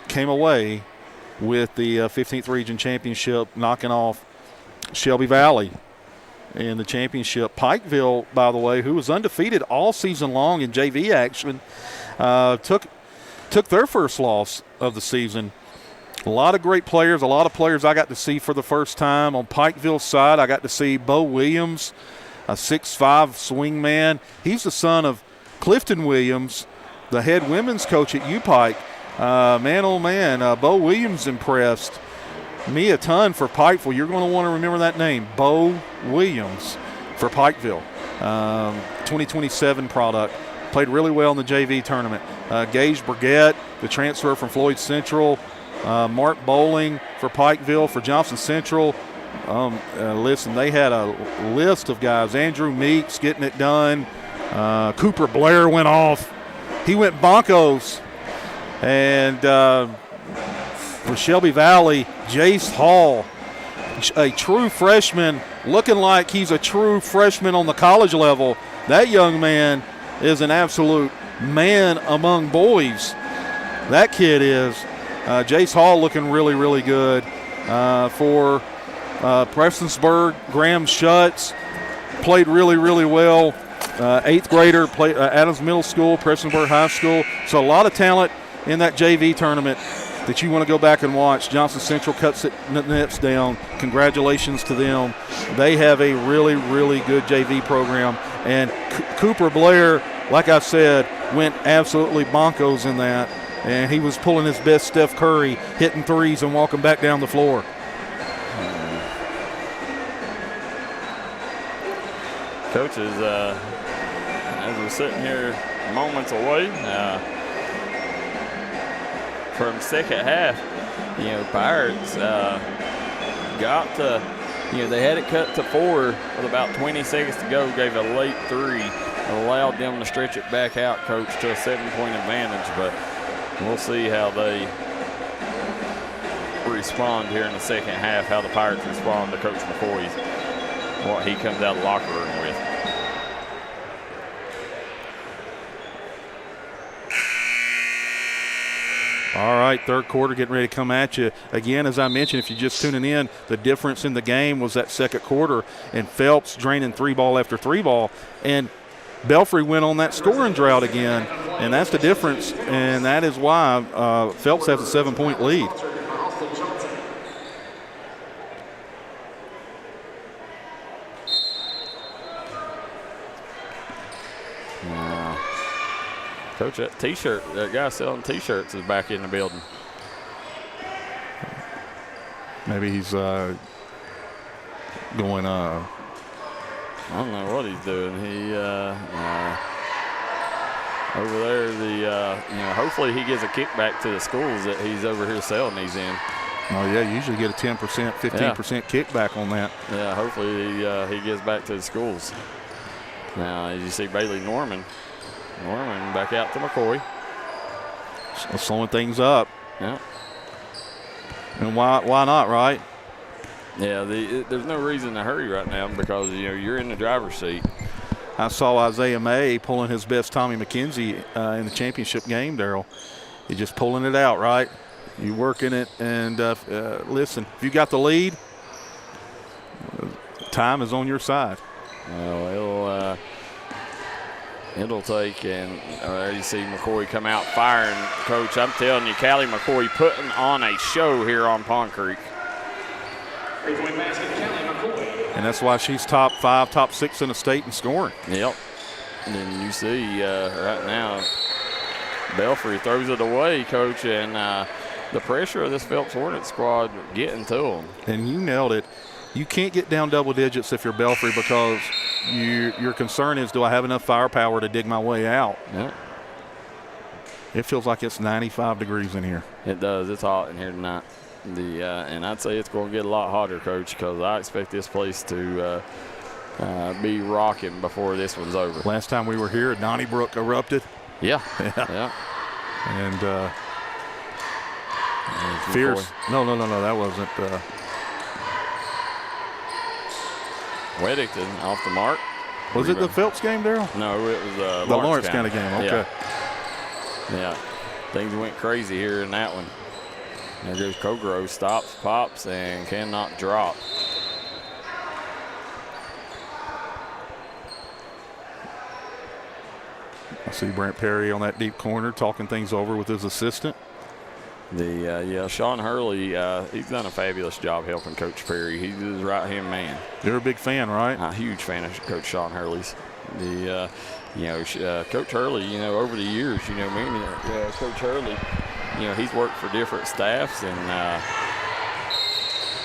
came away with the 15th Region Championship, knocking off Shelby Valley in the championship. Pikeville, by the way, who was undefeated all season long in JV action, took their first loss of the season. A lot of great players, a lot of players I got to see for the first time. On Pikeville's side, I got to see Bo Williams, a 6'5" swingman. He's the son of Clifton Williams, the head women's coach at UPike. Man, oh man, Bo Williams impressed me a ton for Pikeville. You're going to want to remember that name, Bo Williams for Pikeville. 2027 product. Played really well in the JV tournament. Gage Burgett, the transfer from Floyd Central. Mark Bowling for Pikeville. For Johnson Central, listen, they had a list of guys. Andrew Meeks getting it done. Cooper Blair went off. He went bonkos. And for Shelby Valley, Jace Hall, a true freshman, looking like he's a true freshman on the college level. That young man is an absolute man among boys. That kid is. Jace Hall looking really, really good. For Prestonsburg, Graham Schutz played really, really well. 8th grader, played Adams Middle School, Prestonsburg High School. So a lot of talent in that JV tournament that you want to go back and watch. Johnson Central cuts it nets down. Congratulations to them. They have a really, really good JV program. And Cooper Blair, like I said, went absolutely bonkos in that. And he was pulling his best Steph Curry, hitting threes and walking back down the floor.
Coaches, as we're sitting here moments away from second half, Pirates got to, they had it cut to 4 with about 20 seconds to go, gave a late 3, allowed them to stretch it back out, Coach, to a 7-point advantage. But we'll see how they respond here in the second half, how the Pirates respond to Coach McCoy, what he comes out of the locker room with.
All right, third quarter getting ready to come at you. Again, as I mentioned, if you're just tuning in, the difference in the game was that second quarter, and Phelps draining 3-ball after 3-ball. And Belfry went on that scoring drought again, and that's the difference, and that is why Phelps has a 7-point lead.
Coach, that guy selling T-shirts is back in the building.
Maybe he's going
I don't know what he's doing. He over there, hopefully he gives a kickback to the schools that he's over here selling these in.
Oh, yeah, you usually get a 10%, 15% kickback on that.
Yeah, hopefully he gives back to the schools. Now, as you see Bailey Norman back out to McCoy.
Slowing things up.
Yeah.
And why not, right?
Yeah, there's no reason to hurry right now because, you're in the driver's seat.
I saw Isaiah May pulling his best Tommy McKenzie in the championship game, Darryl. He's just pulling it out, right? You're working it, and listen, if you got the lead, time is on your side.
Well, it'll take, and there you see McCoy come out firing. Coach, I'm telling you, Callie McCoy putting on a show here on Pond Creek.
And that's why she's top 5, top 6 in the state in scoring.
Yep. And then you see right now, Belfry throws it away, Coach, and the pressure of this Phelps Hornets squad getting to them.
And you nailed it. You can't get down double digits if you're Belfry because your concern is, do I have enough firepower to dig my way out?
Yeah.
It feels like it's 95 degrees in here.
It does. It's hot in here tonight. And I'd say it's going to get a lot hotter, Coach, because I expect this place to be rocking before this one's over.
Last time we were here, Donnybrook erupted.
Yeah.
And fierce. No, that wasn't.
Weddington off the mark.
Was it the Phelps game, Darryl?
No, it was
the Lawrence County game. Okay.
Yeah. Things went crazy here in that one. There goes Cogrove, stops, pops, and cannot drop.
I see Brent Perry on that deep corner talking things over with his assistant.
Sean Hurley, he's done a fabulous job helping Coach Perry. He's his right-hand man.
You're a big fan, right?
A huge fan of Coach Sean Hurley's. Coach Hurley, over the years, Coach Hurley, he's worked for different staffs and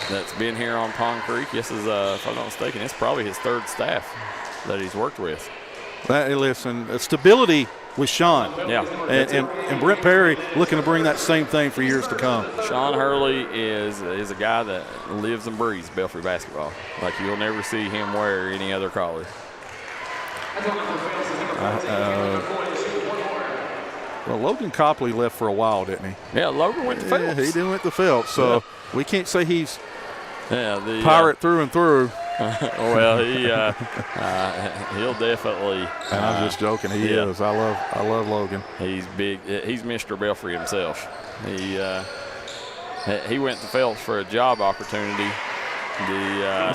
that's been here on Pond Creek. This is, if I'm not mistaken, it's probably his third staff that he's worked with.
Listen, stability with Sean.
Yeah.
And Brent Perry looking to bring that same thing for years to come.
Sean Hurley is a guy that lives and breathes Belfry basketball. Like you'll never see him wear any other collar.
Well, Logan Copley left for a while, didn't he?
Yeah, Logan went to Phelps.
Yeah, he did went to Phelps, so we can't say he's pirate through and through.
Well, he'll definitely.
And I'm just joking. He is. I love Logan.
He's big. He's Mr. Belfry himself. He went to Phelps for a job opportunity.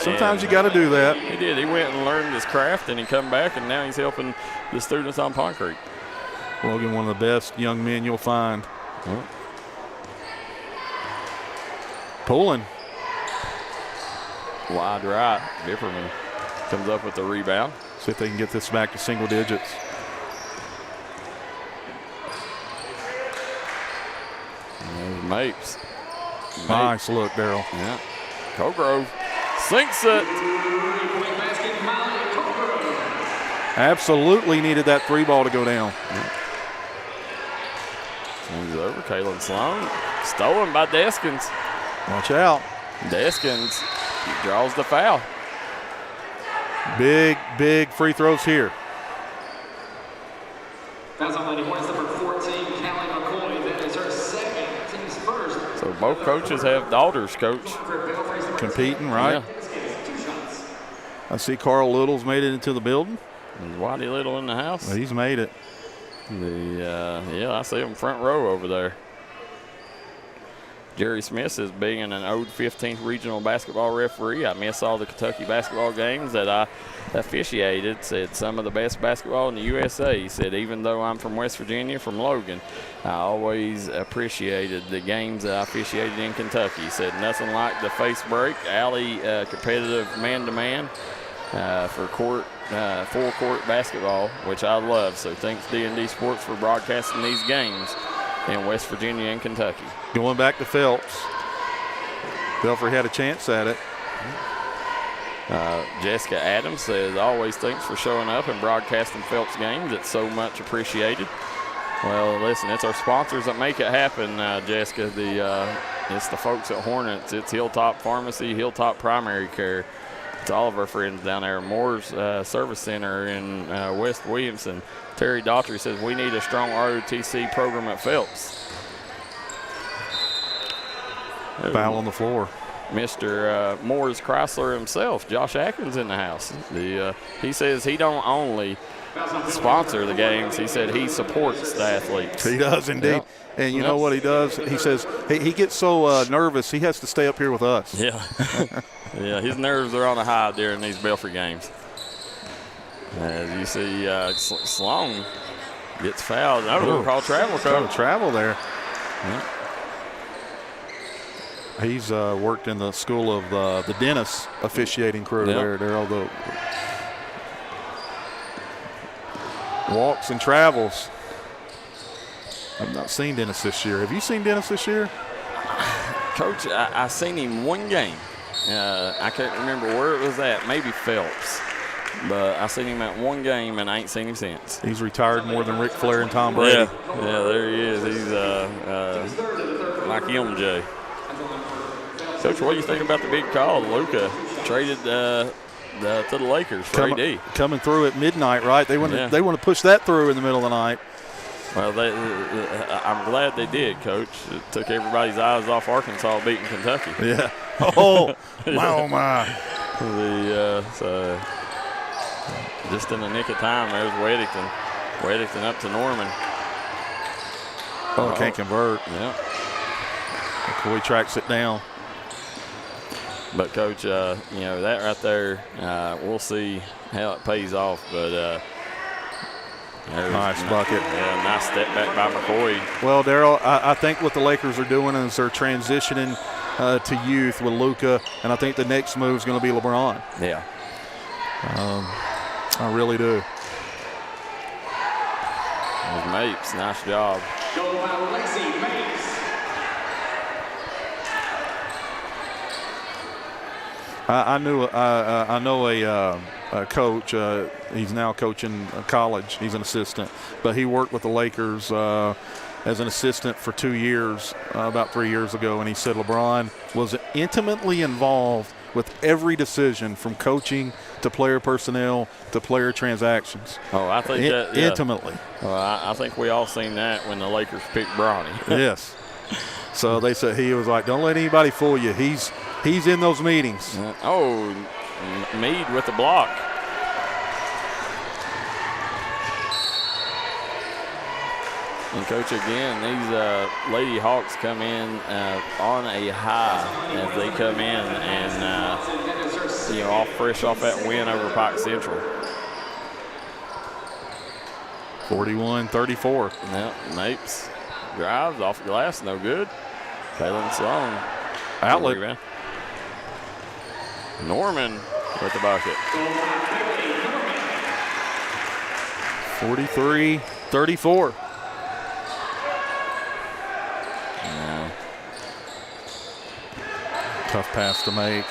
Sometimes you got to do that.
He did. He went and learned his craft, and he come back, and now he's helping the students on Pond Creek.
Logan, one of the best young men you'll find. Pulling.
Wide right. Bipperman comes up with the rebound.
See if they can get this back to single digits.
And there's Mapes.
Nice look, Darryl.
Yeah. Cogrove sinks it.
Absolutely needed that three ball to go down.
He's over. Kalen Sloan. Stolen by Deskins.
Watch out.
Deskins draws the foul.
Big free throws here.
That's on lady points number 14, Keathley McCoy. That is her second, team's first.
So both coaches have daughters, Coach.
Competing, right?
Yeah.
I see Carl Little's made it into the building.
And Waddy Little in the house.
Well, he's made it.
I see him front row over there. Jerry Smith is being an owed 15th regional basketball referee. I miss all the Kentucky basketball games that I officiated. Said some of the best basketball in the USA. He said, even though I'm from West Virginia, from Logan, I always appreciated the games that I officiated in Kentucky. He said, nothing like the face break, alley competitive man-to-man for full court basketball, which I love. So thanks D&D Sports for broadcasting these games in West Virginia and Kentucky.
Going back to Phelps. Belfry had a chance at it.
Jessica Adams says, always thanks for showing up and broadcasting Phelps games. It's so much appreciated. Well, listen, it's our sponsors that make it happen, Jessica. It's the folks at Hornets. It's Hilltop Pharmacy, Hilltop Primary Care. It's all of our friends down there. Moore's Service Center in West Williamson. Terry Daughtry says, we need a strong ROTC program at Phelps.
Foul on the floor.
Mr. Moore's Chrysler himself, Josh Atkins, in the house. He says he don't only sponsor the games. He said he supports the athletes.
He does indeed. Yep. And you know what he does? He says he gets so nervous he has to stay up here with us.
Yeah. Yeah, his nerves are on a high during these Belfry games. As you see, Sloan gets fouled. No, call travel.
Travel there.
Yeah.
He's worked in the school of the Dennis officiating crew there. Darryl, walks and travels. I've not seen Dennis this year. Have you seen Dennis this year?
Coach, I seen him one game. I can't remember where it was at. Maybe Phelps. But I seen him at one game, and I ain't seen him since.
He's retired more than Ric Flair and Tom Brady.
Yeah, there he is. He's like MJ. Coach, what do you think about the big call? Luka traded to the Lakers for AD.
Coming through at midnight, right? They want to push that through in the middle of the night.
Well, I'm glad they did, Coach. It took everybody's eyes off Arkansas beating Kentucky.
Yeah. Oh, my.
So just in the nick of time, there's Weddington. Weddington up to Norman.
Oh, can't convert.
Yeah.
McCoy tracks it down.
But, Coach, that right there, we'll see how it pays off. But
nice bucket.
Yeah, nice step back by McCoy.
Well, Darryl, I think what the Lakers are doing is they're transitioning to youth with Luka, and I think the next move is going to be LeBron.
Yeah.
I really do.
There's Mapes, nice job.
I know a coach. He's now coaching college. He's an assistant, but he worked with the Lakers as an assistant for 2 years, about 3 years ago, and he said LeBron was intimately involved with every decision from coaching to player personnel to player transactions.
Oh, I think that,
yeah. Intimately.
Well, I think we all seen that when the Lakers picked Bronny.
Yes. So they said he was like, don't let anybody fool you. He's in those meetings.
Mead with the block. And, Coach, again, these Lady Hawks come in on a high as they come in and, all fresh off that win over Pike Central.
41-34.
Yep, Mapes drives off the glass, no good. Kaylin Sloan.
Outlet.
Norman with the bucket.
43-34. Tough pass to make.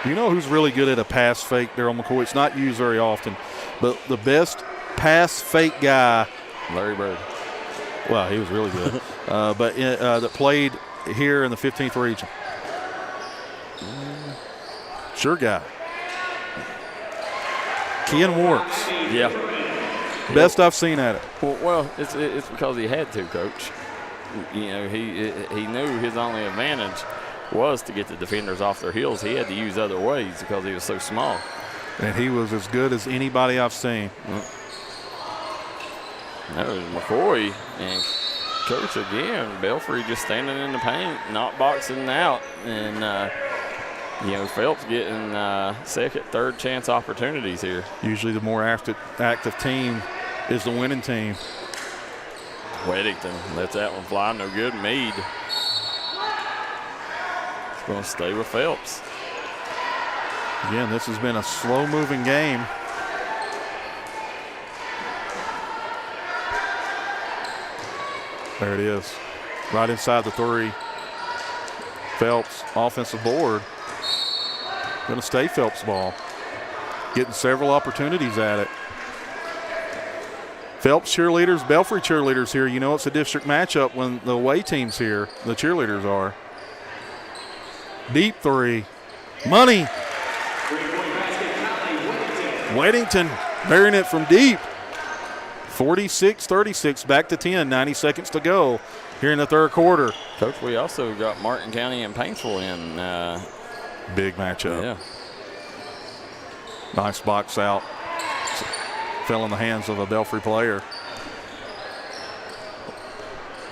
You know who's really good at a pass fake, Darryl McCoy? It's not used very often, but the best pass fake guy,
Larry Bird.
Well, he was really good, but that played here in the 15th region. Sure guy. Ken Warks.
Yeah.
Best I've seen at it.
Well, it's because he had to, Coach. He knew his only advantage was to get the defenders off their heels. He had to use other ways because he was so small.
And he was as good as anybody I've seen.
That was McCoy. And, Coach, again, Belfry just standing in the paint, not boxing out. And, Phelps getting second, third chance opportunities here.
Usually the more active team is the winning team.
Weddington lets that one fly, no good. Mead. It's going to stay with Phelps.
Again, this has been a slow-moving game. There it is, right inside the three. Phelps, offensive board. Going to stay Phelps ball. Getting several opportunities at it. Phelps cheerleaders, Belfry cheerleaders here. You know it's a district matchup when the away team's here. The cheerleaders are. Deep three. Money. Weddington burying it from deep. 46-36, back to 10, 90 seconds to go here in the third quarter.
Coach, we also got Martin County and Paintsville in.
Big matchup.
Yeah.
Nice box out. Fell in the hands of a Belfry player.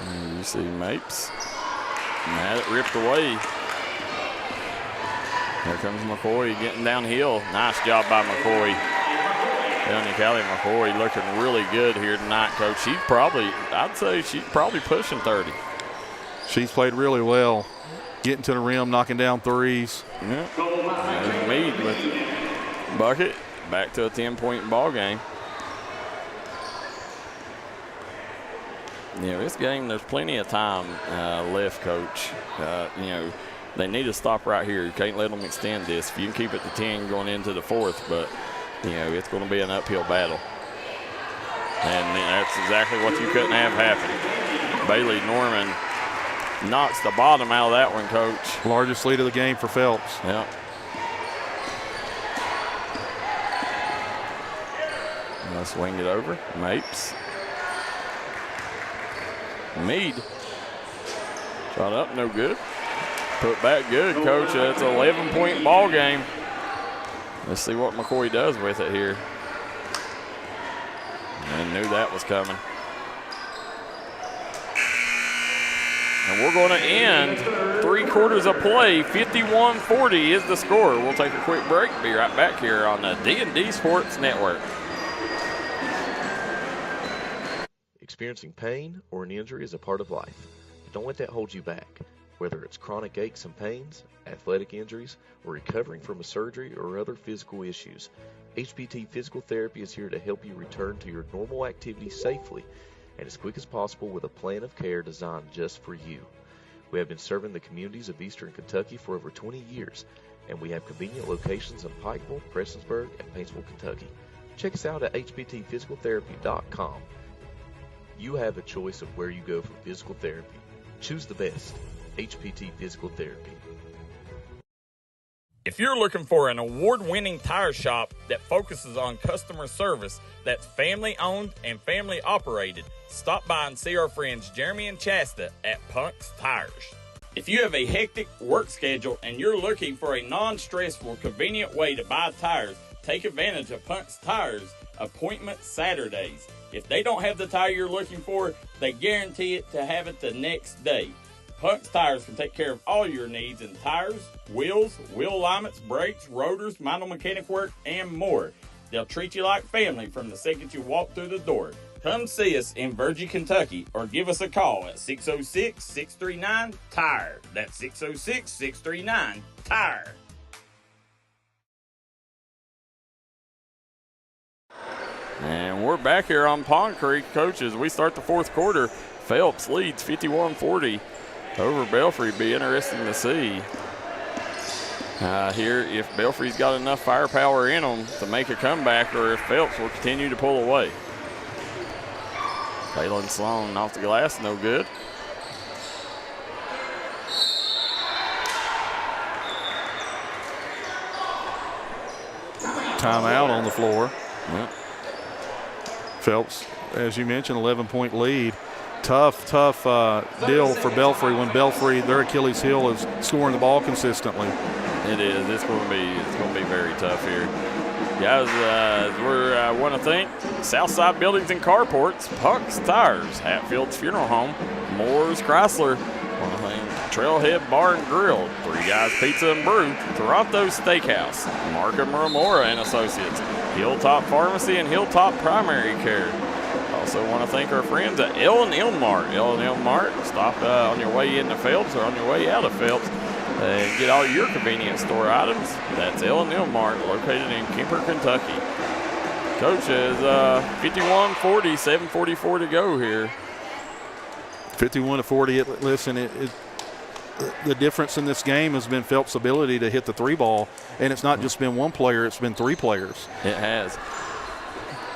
And you see Mapes. And had it ripped away. Here comes McCoy getting downhill. Nice job by McCoy. Kelly McCoy looking really good here tonight, Coach. I'd say she's probably pushing 30.
She's played really well. Getting to the rim, knocking down threes.
Yeah. There's Mead with the bucket. Back to a 10-point ball game. This game, there's plenty of time left, Coach. They need to stop right here. You can't let them extend this. If you can keep it to 10 going into the fourth, but, it's going to be an uphill battle. And that's exactly what you couldn't have happen. Bailey Norman knocks the bottom out of that one, Coach.
Largest lead of the game for Phelps.
Yeah. Let's swing it over. Mapes. Mead. Shot up, no good. Put back good, Coach. That's an 11-point ball game. Let's see what McCoy does with it here. I knew that was coming. And we're going to end 3 quarters of play. 51-40 is the score. We'll take a quick break. Be right back here on the D&D Sports Network.
Experiencing pain or an injury is a part of life. But don't let that hold you back. Whether it's chronic aches and pains, athletic injuries, or recovering from a surgery or other physical issues, HPT Physical Therapy is here to help you return to your normal activities safely and as quick as possible with a plan of care designed just for you. We have been serving the communities of Eastern Kentucky for over 20 years, and we have convenient locations in Pikeville, Prestonsburg, and Paintsville, Kentucky. Check us out at hptphysicaltherapy.com. You have a choice of where you go for physical therapy. Choose the best. HPT Physical Therapy.
If you're looking for an award-winning tire shop that focuses on customer service that's family-owned and family-operated, stop by and see our friends Jeremy and Chasta at Punk's Tires. If you have a hectic work schedule and you're looking for a non-stressful, convenient way to buy tires, take advantage of Punk's Tires Appointment Saturdays. If they don't have the tire you're looking for, they guarantee it to have it the next day. Punk's Tires can take care of all your needs in tires, wheels, wheel alignments, brakes, rotors, minor mechanic work, and more. They'll treat you like family from the second you walk through the door. Come see us in Virgie, Kentucky, or give us a call at 606-639-TIRE. That's 606-639-TIRE. And we're back here on Pond Creek, coaches. We start the 4th quarter. Phelps leads 51-40 over Belfry. Be interesting to see here if Belfry's got enough firepower in them to make a comeback, or if Phelps will continue to pull away. Kaylin Sloan off the glass, no good.
Timeout on the floor.
Yep.
Phelps, as you mentioned, 11-point lead. Tough deal for Belfry when Belfry, their Achilles heel is scoring the ball consistently.
It is. It's going to be very tough here. Guys, we want to thank Southside Buildings and Carports, Punk's Tires, Hatfield's Funeral Home, Moore's Chrysler, want to thank Trailhead Bar and Grill, Three Guys Pizza and Brew, Toronto's Steakhouse, Markham Remora and Associates, Hilltop Pharmacy and Hilltop Primary Care. Also want to thank our friends at L&L Mart. L&L Mart, stop on your way into Phelps or on your way out of Phelps and get all your convenience store items. That's L&L Mart, located in Kemper, Kentucky. Coach is 51-40, 7:44 to go here.
51-40. Listen, the difference in this game has been Phelps' ability to hit the 3-ball, and it's not just been one player, it's been 3 players.
It has.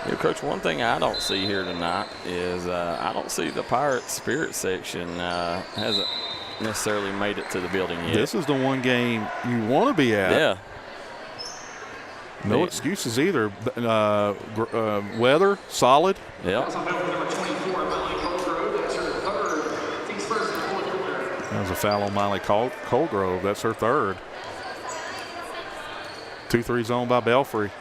You know, Coach, one thing I don't see here tonight is I don't see the Pirates Spirit section hasn't necessarily made it to the building yet.
This is the one game you want to be at.
Yeah.
No excuses either. Weather, solid.
Yeah.
That was a foul on Miley Colgrove. That's her 3rd. 2-3 zone by Belfry.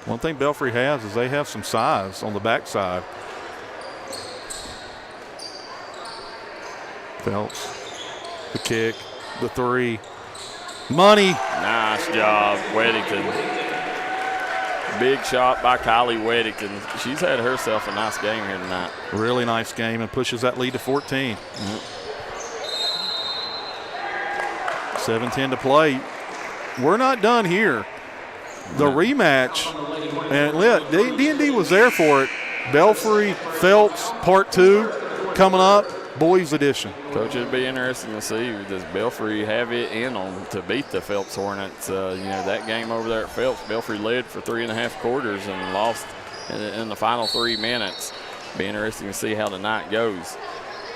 One thing Belfry has is they have some size on the backside. Phelps, the kick, the 3. Money.
Nice job, Weddington. Big shot by Kylie Weddington. She's had herself a nice game here tonight.
Really nice game, and pushes that lead to 14. 7:10 to play. We're not done here. The rematch, and D&D was there for it. Belfry, Phelps, Part 2 coming up, boys edition.
Coach, it'd be interesting to see, does Belfry have it in them to beat the Phelps Hornets? That game over there at Phelps, Belfry led for 3.5 quarters and lost in the final 3 minutes. Be interesting to see how the night goes.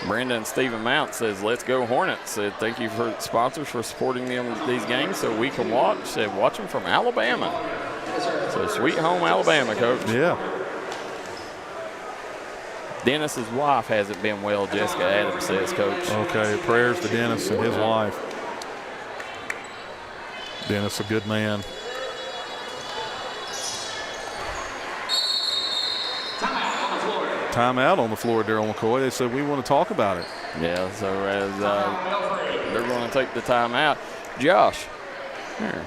Brenda and Stephen Mount says, let's go Hornets. Said, thank you for sponsors for supporting them these games so we can watch. Said, watch them from Alabama. So sweet home Alabama, Coach.
Yeah.
Dennis's wife hasn't been well, Jessica Adams says, Coach.
Okay, prayers to Dennis and his wife. Dennis, a good man. Timeout on the floor, Darryl McCoy. They said, we want to talk about it.
Yeah, so as they're going to take the timeout. Josh, here.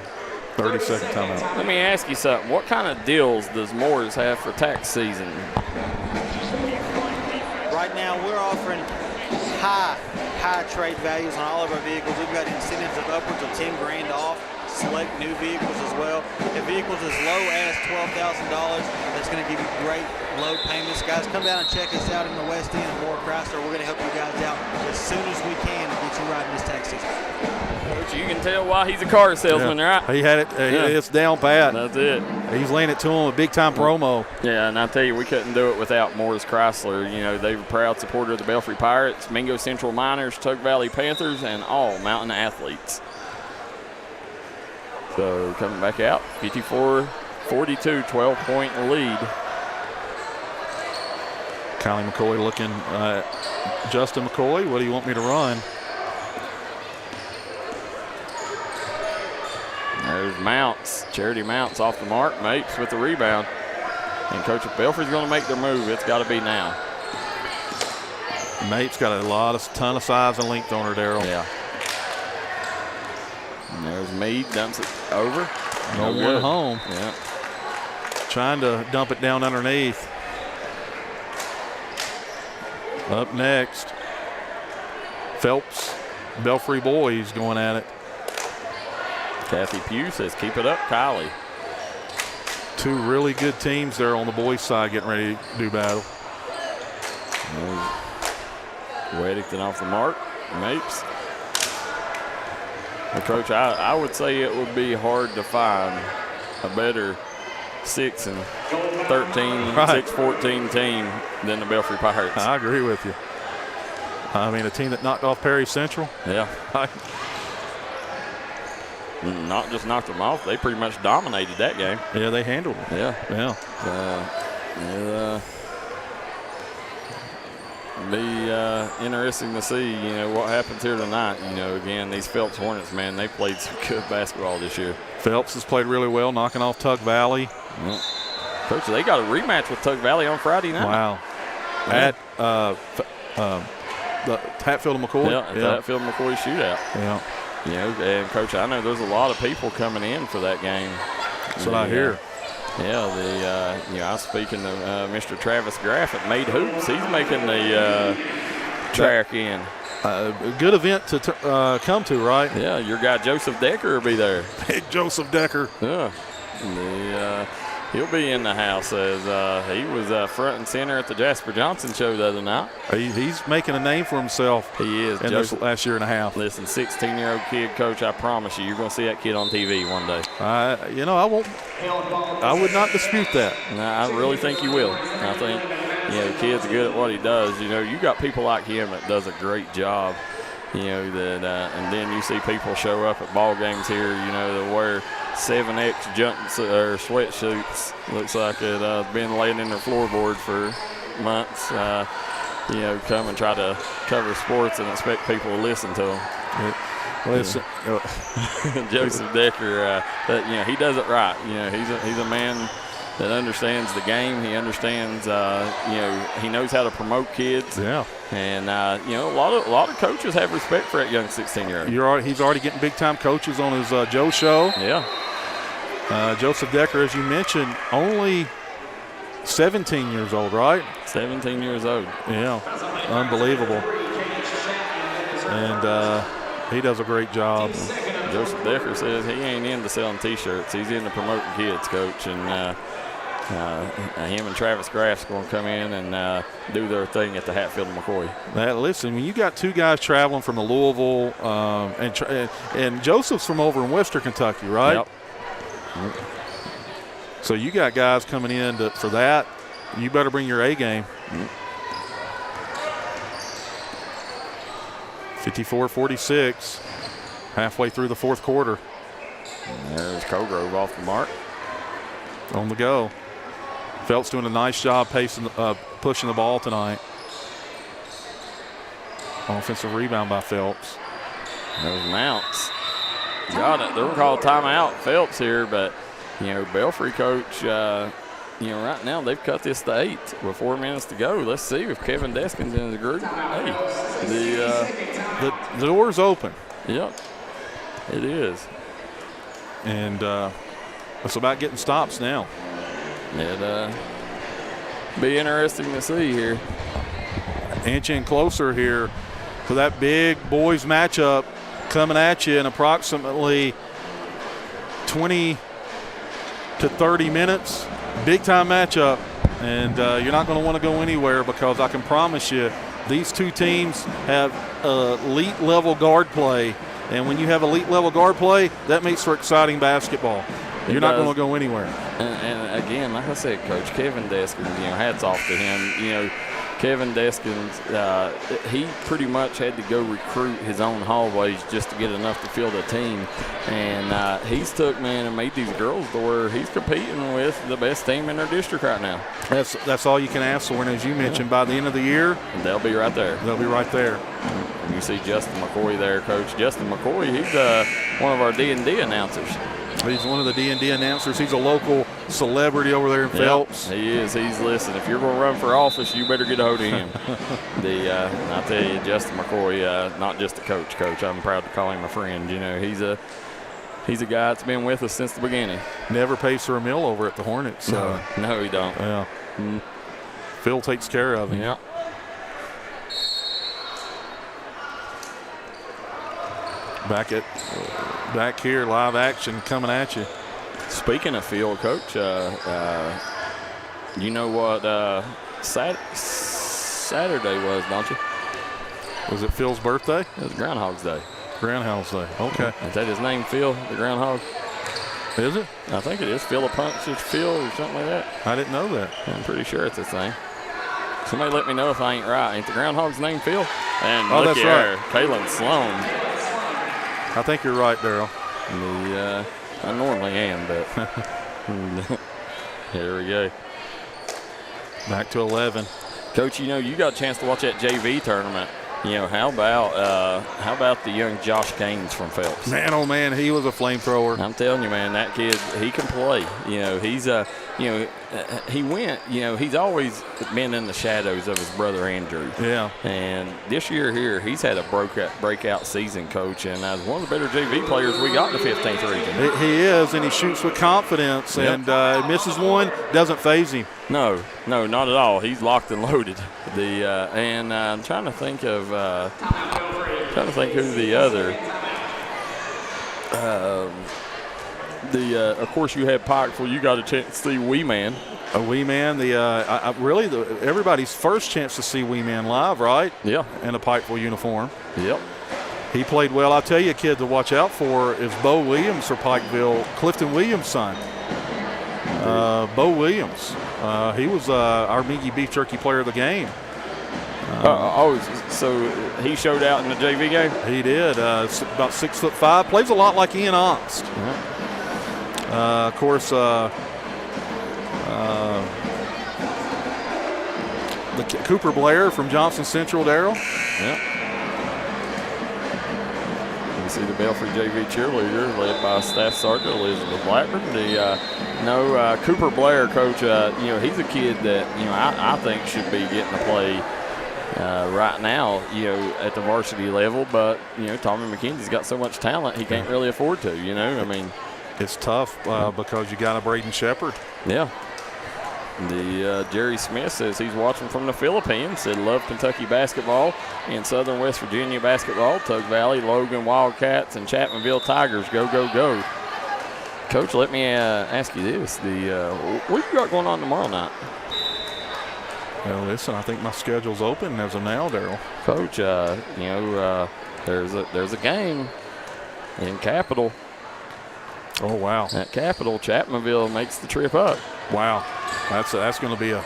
30-second timeout.
Let me ask you something. What kind of deals does Moore's have for tax season?
Right now, we're offering high trade values on all of our vehicles. We've got incentives of upwards of $10 grand off select new vehicles as well. If vehicles as low as $12,000, that's going to give you great low payments. Guys, come down and check us out in the West End of Moore Chrysler. We're going to help you guys out as soon as we can to get you riding this tax season.
Coach, you can tell why he's a car salesman, right?
He had it. It's down pat.
That's it.
He's laying it to him a big-time promo.
Yeah, and I tell you, we couldn't do it without Moore's Chrysler. You know, they're a proud supporter of the Belfry Pirates, Mingo Central Miners, Tug Valley Panthers, and all Mountain athletes. So coming back out, 54-42, 12-point lead.
Kylie McCoy looking Justin McCoy, what do you want me to run?
There's Mounts, Charity Mounts off the mark. Mapes with the rebound. And Coach Belfry's going to make their move. It's got to be now.
Mapes got a ton of size and length on her, Darryl.
Yeah. And there's Meade, dumps it over.
No one home.
Yeah.
Trying to dump it down underneath. Up next, Phelps, Belfry boys going at it.
Kathy Pugh says, keep it up, Kylie.
Two really good teams there on the boys' side getting ready to do battle.
Weddington off the mark. Mapes. Well, Coach, I would say it would be hard to find a better 6-13, 6-14 team than the Belfry Pirates.
I agree with you. I mean, a team that knocked off Perry Central.
Yeah. Not just knocked them off, they pretty much dominated that game.
Yeah, they handled it.
Yeah. Be interesting to see, you know, what happens here tonight. You know, again, these Phelps Hornets, man, they played some good basketball this year.
Phelps has played really well, knocking off Tug Valley.
Well, Coach, they got a rematch with Tug Valley on Friday night.
Wow.
Yeah.
At the Hatfield and McCoy.
Yeah, the Hatfield and McCoy shootout.
Yeah.
You know, and Coach, I know there's a lot of people coming in for that game.
That's what I hear.
Yeah, you know, I was speaking to Mr. Travis Graff at Made Hoops. He's making the track in.
A good event to come to, right?
Yeah, your guy Joseph Decker will be there.
Big Joseph Decker.
Yeah. He'll be in the house as he was front and center at the Jasper Johnson show the other night.
He's making a name for himself.
He is.
In this last year and a half.
Listen, 16-year-old kid, Coach, I promise you're going to see that kid on TV one day.
You know, I would not dispute that.
No, I really think you will. I think, you know, the kid's good at what he does. You know, you got people like him that does a great job. You know, that and then you see people show up at ball games here, you know, that wear 7X jumps or sweatsuits. Looks like it been laying in their floorboard for months. You know, come and try to cover sports and expect people to listen to them.
Listen,
Joseph Decker, you know, he does it right. You know, he's a man that understands the game. He understands, you know, he knows how to promote kids.
Yeah.
And you know, a lot of coaches have respect for that young 16-year-old.
He's already getting big-time coaches on his Joe show.
Yeah.
Joseph Decker, as you mentioned, only 17 years old, right?
17 years old.
Yeah. Unbelievable. And he does a great job.
Joseph Decker says he ain't into selling T-shirts. He's into promoting kids, Coach. And him and Travis Graff's going to come in and do their thing at the Hatfield and McCoy.
Listen, when you got two guys traveling from the Louisville, and Joseph's from over in Western Kentucky, right?
Yep.
So you got guys coming in for that. You better bring your A game. 54-46, halfway through the fourth quarter.
And there's Colgrove off the mark.
On the go. Phelps doing a nice job pushing the ball tonight. Offensive rebound by Phelps.
There's Mounts. Got it. They're going to call timeout Phelps here, but, you know, Belfry coach, you right now they've cut this to 8 with 4 minutes to go. Let's see if Kevin Deskin's in the group. Hey,
the door's open.
Yep, it is.
And it's about getting stops now.
It'd be interesting to see here.
Inching closer here to that big boys matchup coming at you in approximately 20 to 30 minutes. Big time matchup, and you're not going to want to go anywhere because I can promise you these two teams have elite level guard play, and when you have elite level guard play, that makes for exciting basketball. You're not going to go anywhere.
And again, like I said, Coach, Kevin Deskins, hats off to him. Kevin Deskins, he pretty much had to go recruit his own hallways just to get enough to field a team. And he's took, and made these girls to where he's competing with the best team in their district right now.
That's all you can ask for. And as you mentioned, by the end of the year,
they'll be right there.
They'll be right there.
And you see Justin McCoy there, Coach. Justin McCoy, he's one of our D&D announcers.
He's one of the D&D announcers. He's a local celebrity over there in Phelps.
He is. Listen, if you're going to run for office, you better get a hold of him. I'll tell you, Justin McCoy, not just a coach. I'm proud to call him a friend. He's a guy that's been with us since the beginning.
Never pays for a meal over at the Hornets.
No, he don't.
Yeah. Phil takes care of him.
Yeah.
Back here, live action coming at you.
Speaking of Phil, Coach, you know what Saturday was, don't you?
Was it Phil's birthday?
It was Groundhog's Day.
Groundhog's Day, okay.
Is that his name, Phil, the Groundhog?
Is it?
I think it is. Philippunch's Phil or something like that.
I didn't know that.
I'm pretty sure it's his name. Somebody let me know if I ain't right. Ain't the Groundhog's name Phil? And
that's right.
Kaylin Sloan.
I think you're right, Darryl.
I normally am, but here we go.
Back to 11.
Coach, you got a chance to watch that JV tournament. How about the young Josh Gaines from Phelps?
Man, oh man, he was a flamethrower.
I'm telling you, man, that kid, he can play. He's he went. He's always been in the shadows of his brother Andrew.
Yeah.
And this year here, he's had a breakout season, Coach, and as one of the better JV players we got in the 15th region.
He is, and he shoots with confidence, and misses one, doesn't faze him.
No, not at all. He's locked and loaded. And I'm trying to think of who the other. Of course, you had Pikeville. You got a chance to see Wee Man.
A Wee Man. Everybody's first chance to see Wee Man live, right?
Yeah.
In a Pikeville uniform.
Yep.
He played well. I'll tell you, a kid to watch out for is Bo Williams for Pikeville, Clifton Williams' son. Bo Williams. He was our Mingy Beef Jerky player of the game.
So he showed out in the JV game?
He did. About 6'5". Plays a lot like Ian Oxt. Of course, Cooper Blair from Johnson Central, Darryl.
Yeah. You see the Belfry JV cheerleaders led by Staff Sergeant Elizabeth Blackburn. Cooper Blair, Coach, he's a kid that, I think should be getting to play right now, at the varsity level. But, Tommy McKenzie's got so much talent, he can't really afford to,
It's tough because you got a Braden Shepard.
Yeah. Jerry Smith says he's watching from the Philippines. Said love Kentucky basketball and Southern West Virginia basketball. Tug Valley, Logan Wildcats, and Chapmanville Tigers. Go, go, go. Coach, let me ask you this. What you got going on tomorrow night?
Well, listen, I think my schedule's open as of now, Darryl.
Coach, there's a game in Capital.
Oh, wow.
At Capital, Chapmanville makes the trip up.
Wow. That's going to be a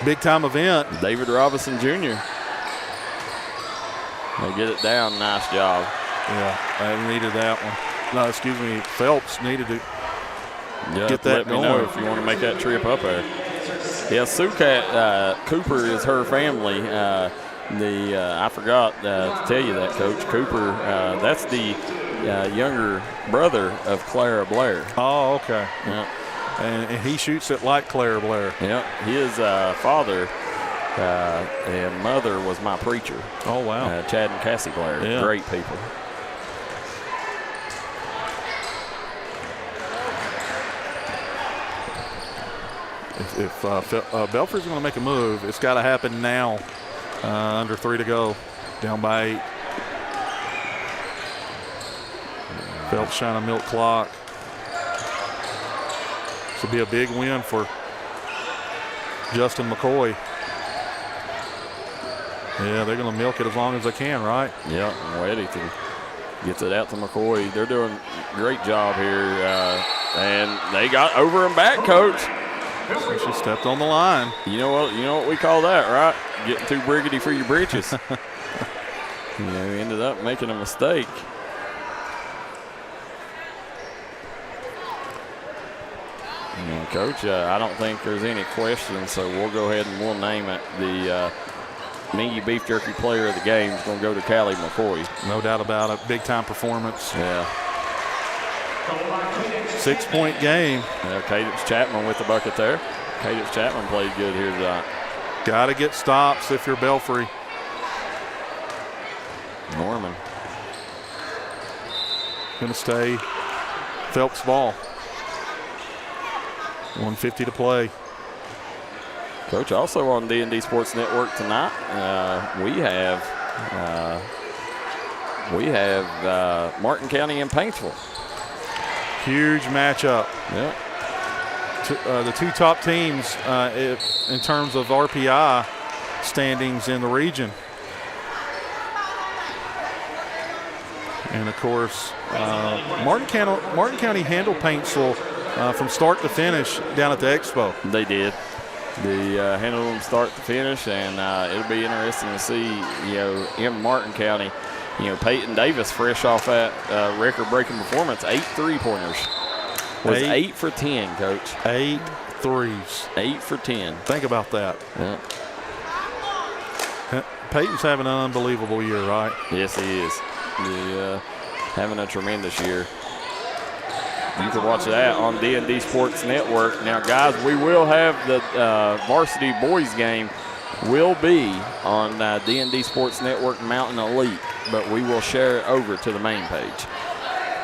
big-time event.
David Robinson Jr. They get it down. Nice job.
Yeah, I needed that one. No, excuse me. Phelps needed to get that
let me know if you want to make that trip up there. Yeah, Sukat Cooper is her family. I forgot to tell you that, Coach. Cooper, that's the younger brother of Clara Blair.
Oh, okay.
Yeah.
and he shoots it like Claire Blair.
Yep, his father and mother was my preacher.
Oh, wow.
Chad and Cassie Blair,
Yeah.
great people.
If Belfry's going to make a move, it's got to happen now. Under 3 to go, down by 8. Phelps trying to milk clock. This will be a big win for Justin McCoy. Yeah, they're going to milk it as long as they can, right?
Yeah, Weddington gets it out to McCoy. They're doing a great job here. And they got over and back, Coach.
So she stepped on the line.
You know what we call that, right? Getting too briggity for your britches. He ended up making a mistake. And Coach, I don't think there's any questions, so we'll go ahead and we'll name it. The Mingy Beef Jerky Player of the game is going to go to Callie McCoy.
No doubt about it. Big-time performance.
Yeah.
6-point game.
Cadence Chapman with the bucket there. Cadence Chapman played good here tonight.
Got to get stops if you're Belfry.
Norman.
Going to stay Phelps ball. 1:50 to play.
Coach, also on D&D Sports Network tonight, we have Martin County and Paintsville.
Huge matchup.
Yeah.
The two top teams in terms of RPI standings in the region. And, of course, Martin County handled Paintsville from start to finish down at the Expo.
They did. They handled them start to finish, and it'll be interesting to see, in Martin County, Peyton Davis, fresh off that record-breaking performance, 8 3-pointers. Was 8 for 10, Coach.
8 threes.
8 for 10.
Think about that.
Yeah.
Peyton's having an unbelievable year, right?
Yes, he is. Having a tremendous year. You can watch that on D&D Sports Network. Now, guys, we will have the varsity boys game will be on D&D Sports Network Mountain Elite, but we will share it over to the main page.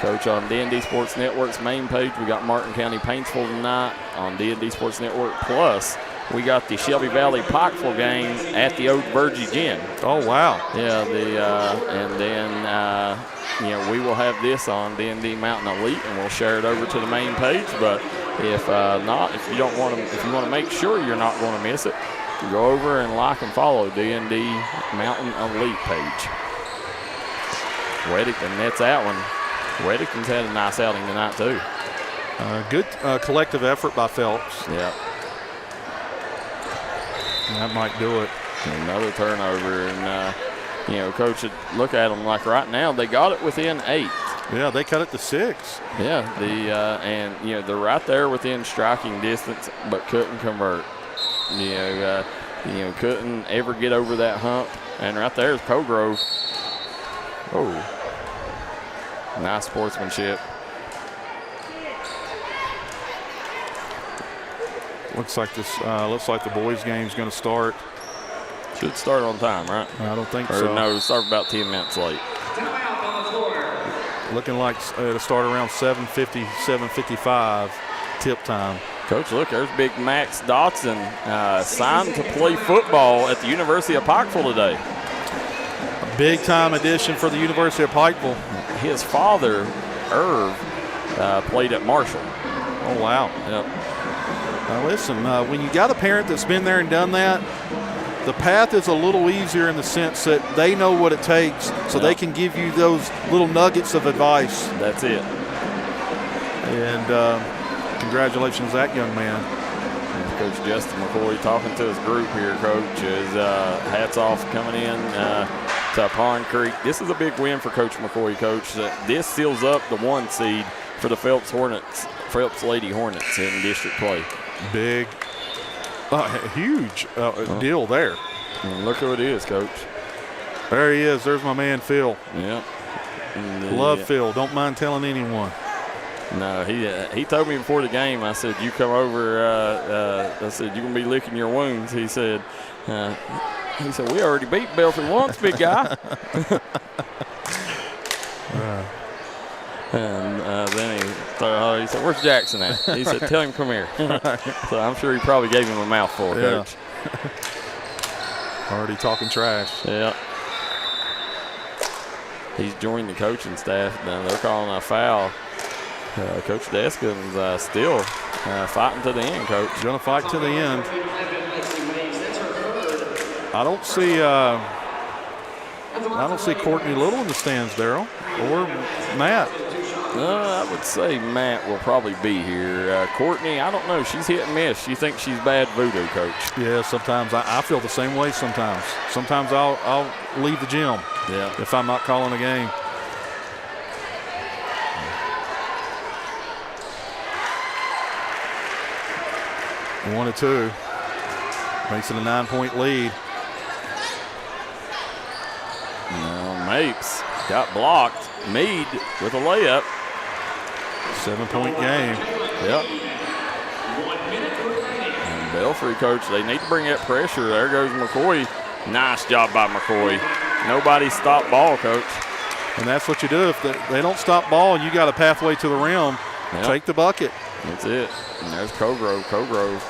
Coach, on D&D Sports Network's main page, we got Martin County Paintsville tonight on D&D Sports Network. Plus, we got the Shelby Valley Pikeville game at the Oak Burgee Gym.
Oh, wow.
Yeah, and then we will have this on D&D Mountain Elite, and we'll share it over to the main page. But if not, if you want to make sure you're not going to miss it, go over and like and follow D&D Mountain Elite page. Weddington nets that one. Weddington's had a nice outing tonight too.
Good collective effort by Phelps.
Yeah.
That might do it.
Another turnover, and Coach, look at them like right now they got it within 8.
Yeah, they cut it to 6.
Yeah, they're right there within striking distance, but couldn't convert. Couldn't ever get over that hump. And right there is Cogrove. Oh, nice sportsmanship.
Looks like the boys' game's going to start.
Should start on time, right?
I don't think
or
so.
No, start about 10 minutes late.
Looking like it'll start around 7:50, 7:55 tip time.
Coach, look, there's big Max Dotson signed to play football at the University of Pikeville today.
A big-time addition for the University of Pikeville.
His father, Irv, played at Marshall.
Oh, wow.
Yep.
Now, listen, when you got a parent that's been there and done that, the path is a little easier in the sense that they know what it takes, so they can give you those little nuggets of advice.
That's it.
And congratulations to that young man.
And Coach Justin McCoy talking to his group here, Coach. His hats off coming in to Pond Creek. This is a big win for Coach McCoy, Coach. This seals up the 1 seed for the Phelps Lady Hornets in district play.
Big, huge deal there.
And look who it is, Coach.
There he is. There's my man, Phil.
Yeah.
Love Phil. Don't mind telling anyone.
No, he told me before the game. I said, "You come over." I said, "You're gonna be licking your wounds." He said, "We already beat Belfry once, big guy." And then he said, "Where's Jackson at?" He said, "Tell him come here." So I'm sure he probably gave him a mouthful, Coach.
Already talking trash.
Yeah. He's joined the coaching staff. Now they're calling a foul. Coach Deskin's still fighting to the end, Coach.
Going to fight to the end. I don't see Courtney Little in the stands, Darryl, or Matt.
I would say Matt will probably be here. Courtney, I don't know. She's hit and miss. She thinks she's bad voodoo, Coach.
Yeah, sometimes I feel the same way. Sometimes I'll leave the gym.
Yeah.
If I'm not calling a game. One to two. Makes it a 9-point lead.
No, Mapes got blocked. Meade with a layup.
7-point game.
Yep. And Belfry, Coach, they need to bring that pressure. There goes McCoy. Nice job by McCoy. Nobody stopped ball, Coach.
And that's what you do. If they don't stop ball, you got a pathway to the rim. Yep. Take the bucket.
That's it. And there's Cogrove. Cogrove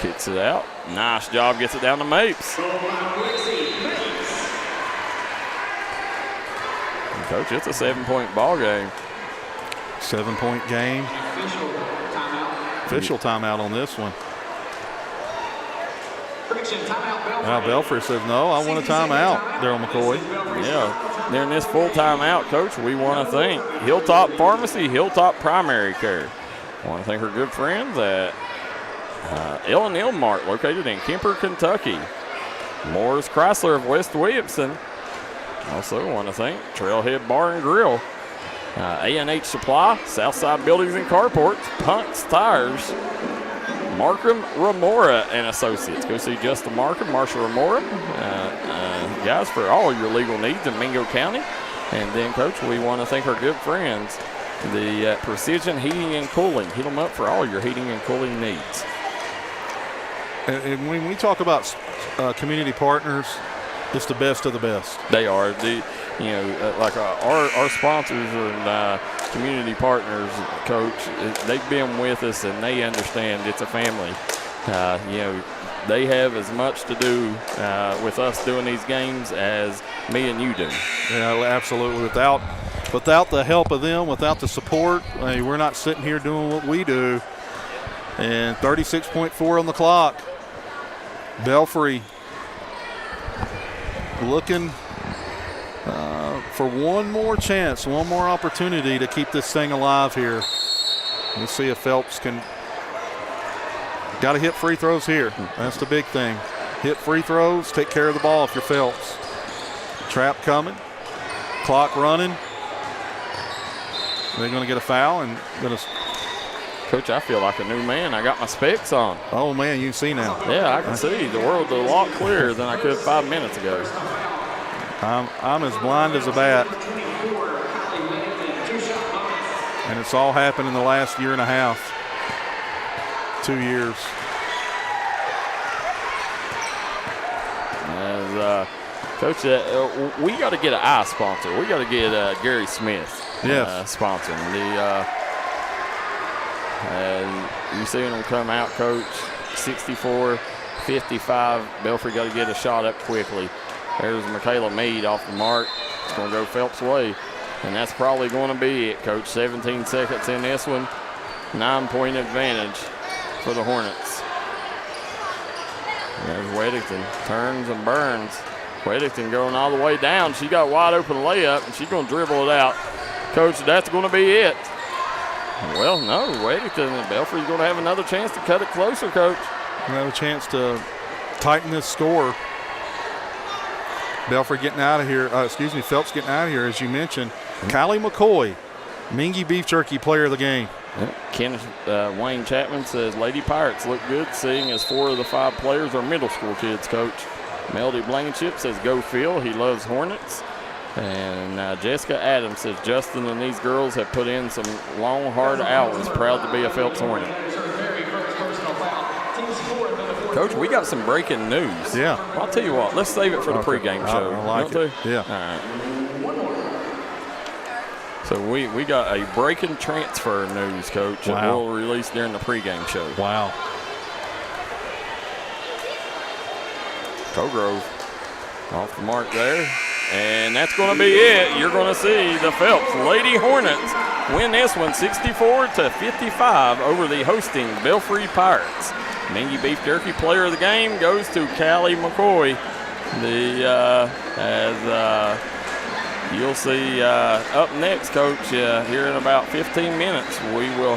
kicks it out. Nice job. Gets it down to Mapes. Coach, it's a 7-point ball game.
7-point game. Official timeout on this one. Now Belfry says, no, I want a timeout, Darryl McCoy.
Yeah, during this full timeout, Coach, we want to thank Hilltop Pharmacy, Hilltop Primary Care. I want to thank our good friends at L&L Mart, located in Kemper, Kentucky. Moore's Chrysler of West Williamson. Also want to thank Trailhead Bar and Grill, A&H Supply, Southside Buildings and Carports, Punk's Tires, Markham Remora and Associates. Go see Justin Markham, Marshall Remora, guys, for all your legal needs in Mingo County. And then, Coach, we want to thank our good friends, the Precision Heating and Cooling. Hit them up for all your heating and cooling needs.
And when we talk about community partners, it's the best of the best.
They are. Like our sponsors and community partners, Coach, they've been with us and they understand it's a family. They have as much to do with us doing these games as me and you do.
Yeah, absolutely. Without the help of them, without the support, we're not sitting here doing what we do. And 36.4 on the clock. Belfry looking for one more chance, one more opportunity to keep this thing alive here. Let's see if Phelps can. Got to hit free throws here. That's the big thing. Hit free throws, take care of the ball if you're Phelps. Trap coming, clock running. They're going to get a foul and going to.
Coach, I feel like a new man. I got my specs on.
Oh, man, you can see now.
Yeah, I can see. The world's a lot clearer than I could 5 minutes ago.
I'm as blind as a bat. And it's all happened in the last year and a half. 2 years.
As Coach, we got to get an eye sponsor. We got to get Gary Smith sponsoring. You see them come out, Coach, 64-55. Belfry got to get a shot up quickly. There's Michaela Meade off the mark. It's going to go Phelps' way. And that's probably going to be it, Coach. 17 seconds in this one. 9-point advantage for the Hornets. There's Weddington. Turns and burns. Weddington going all the way down. She got a wide open layup, and she's going to dribble it out. Coach, that's going to be it. Well, no, Weddington and Belfry's going to have another chance to cut it closer, Coach.
We have a chance to tighten this score. Belfry getting out of here. Phelps getting out of here, as you mentioned. Kylie McCoy, Mingy Beef Jerky player of the game.
Kenneth Wayne Chapman says, Lady Pirates look good, seeing as 4 of the 5 players are middle school kids, Coach. Melody Blankenship says, go Phil. He loves Hornets. And Jessica Adams says, Justin and these girls have put in some long, hard hours. Proud to be a Phelps Hornet. Coach, we got some breaking news.
Yeah.
Well, I'll tell you what. Let's save it for the pregame show.
I like it. Yeah.
All right. So we got a breaking transfer news, Coach, that we'll release during the pregame show.
Wow.
Cogrove off the mark there. And that's going to be it. You're going to see the Phelps Lady Hornets win this one 64-55 over the hosting Belfry Pirates. Mingy Beef Jerky Player of the Game goes to Callie McCoy. As you'll see up next, Coach, here in about 15 minutes, we will have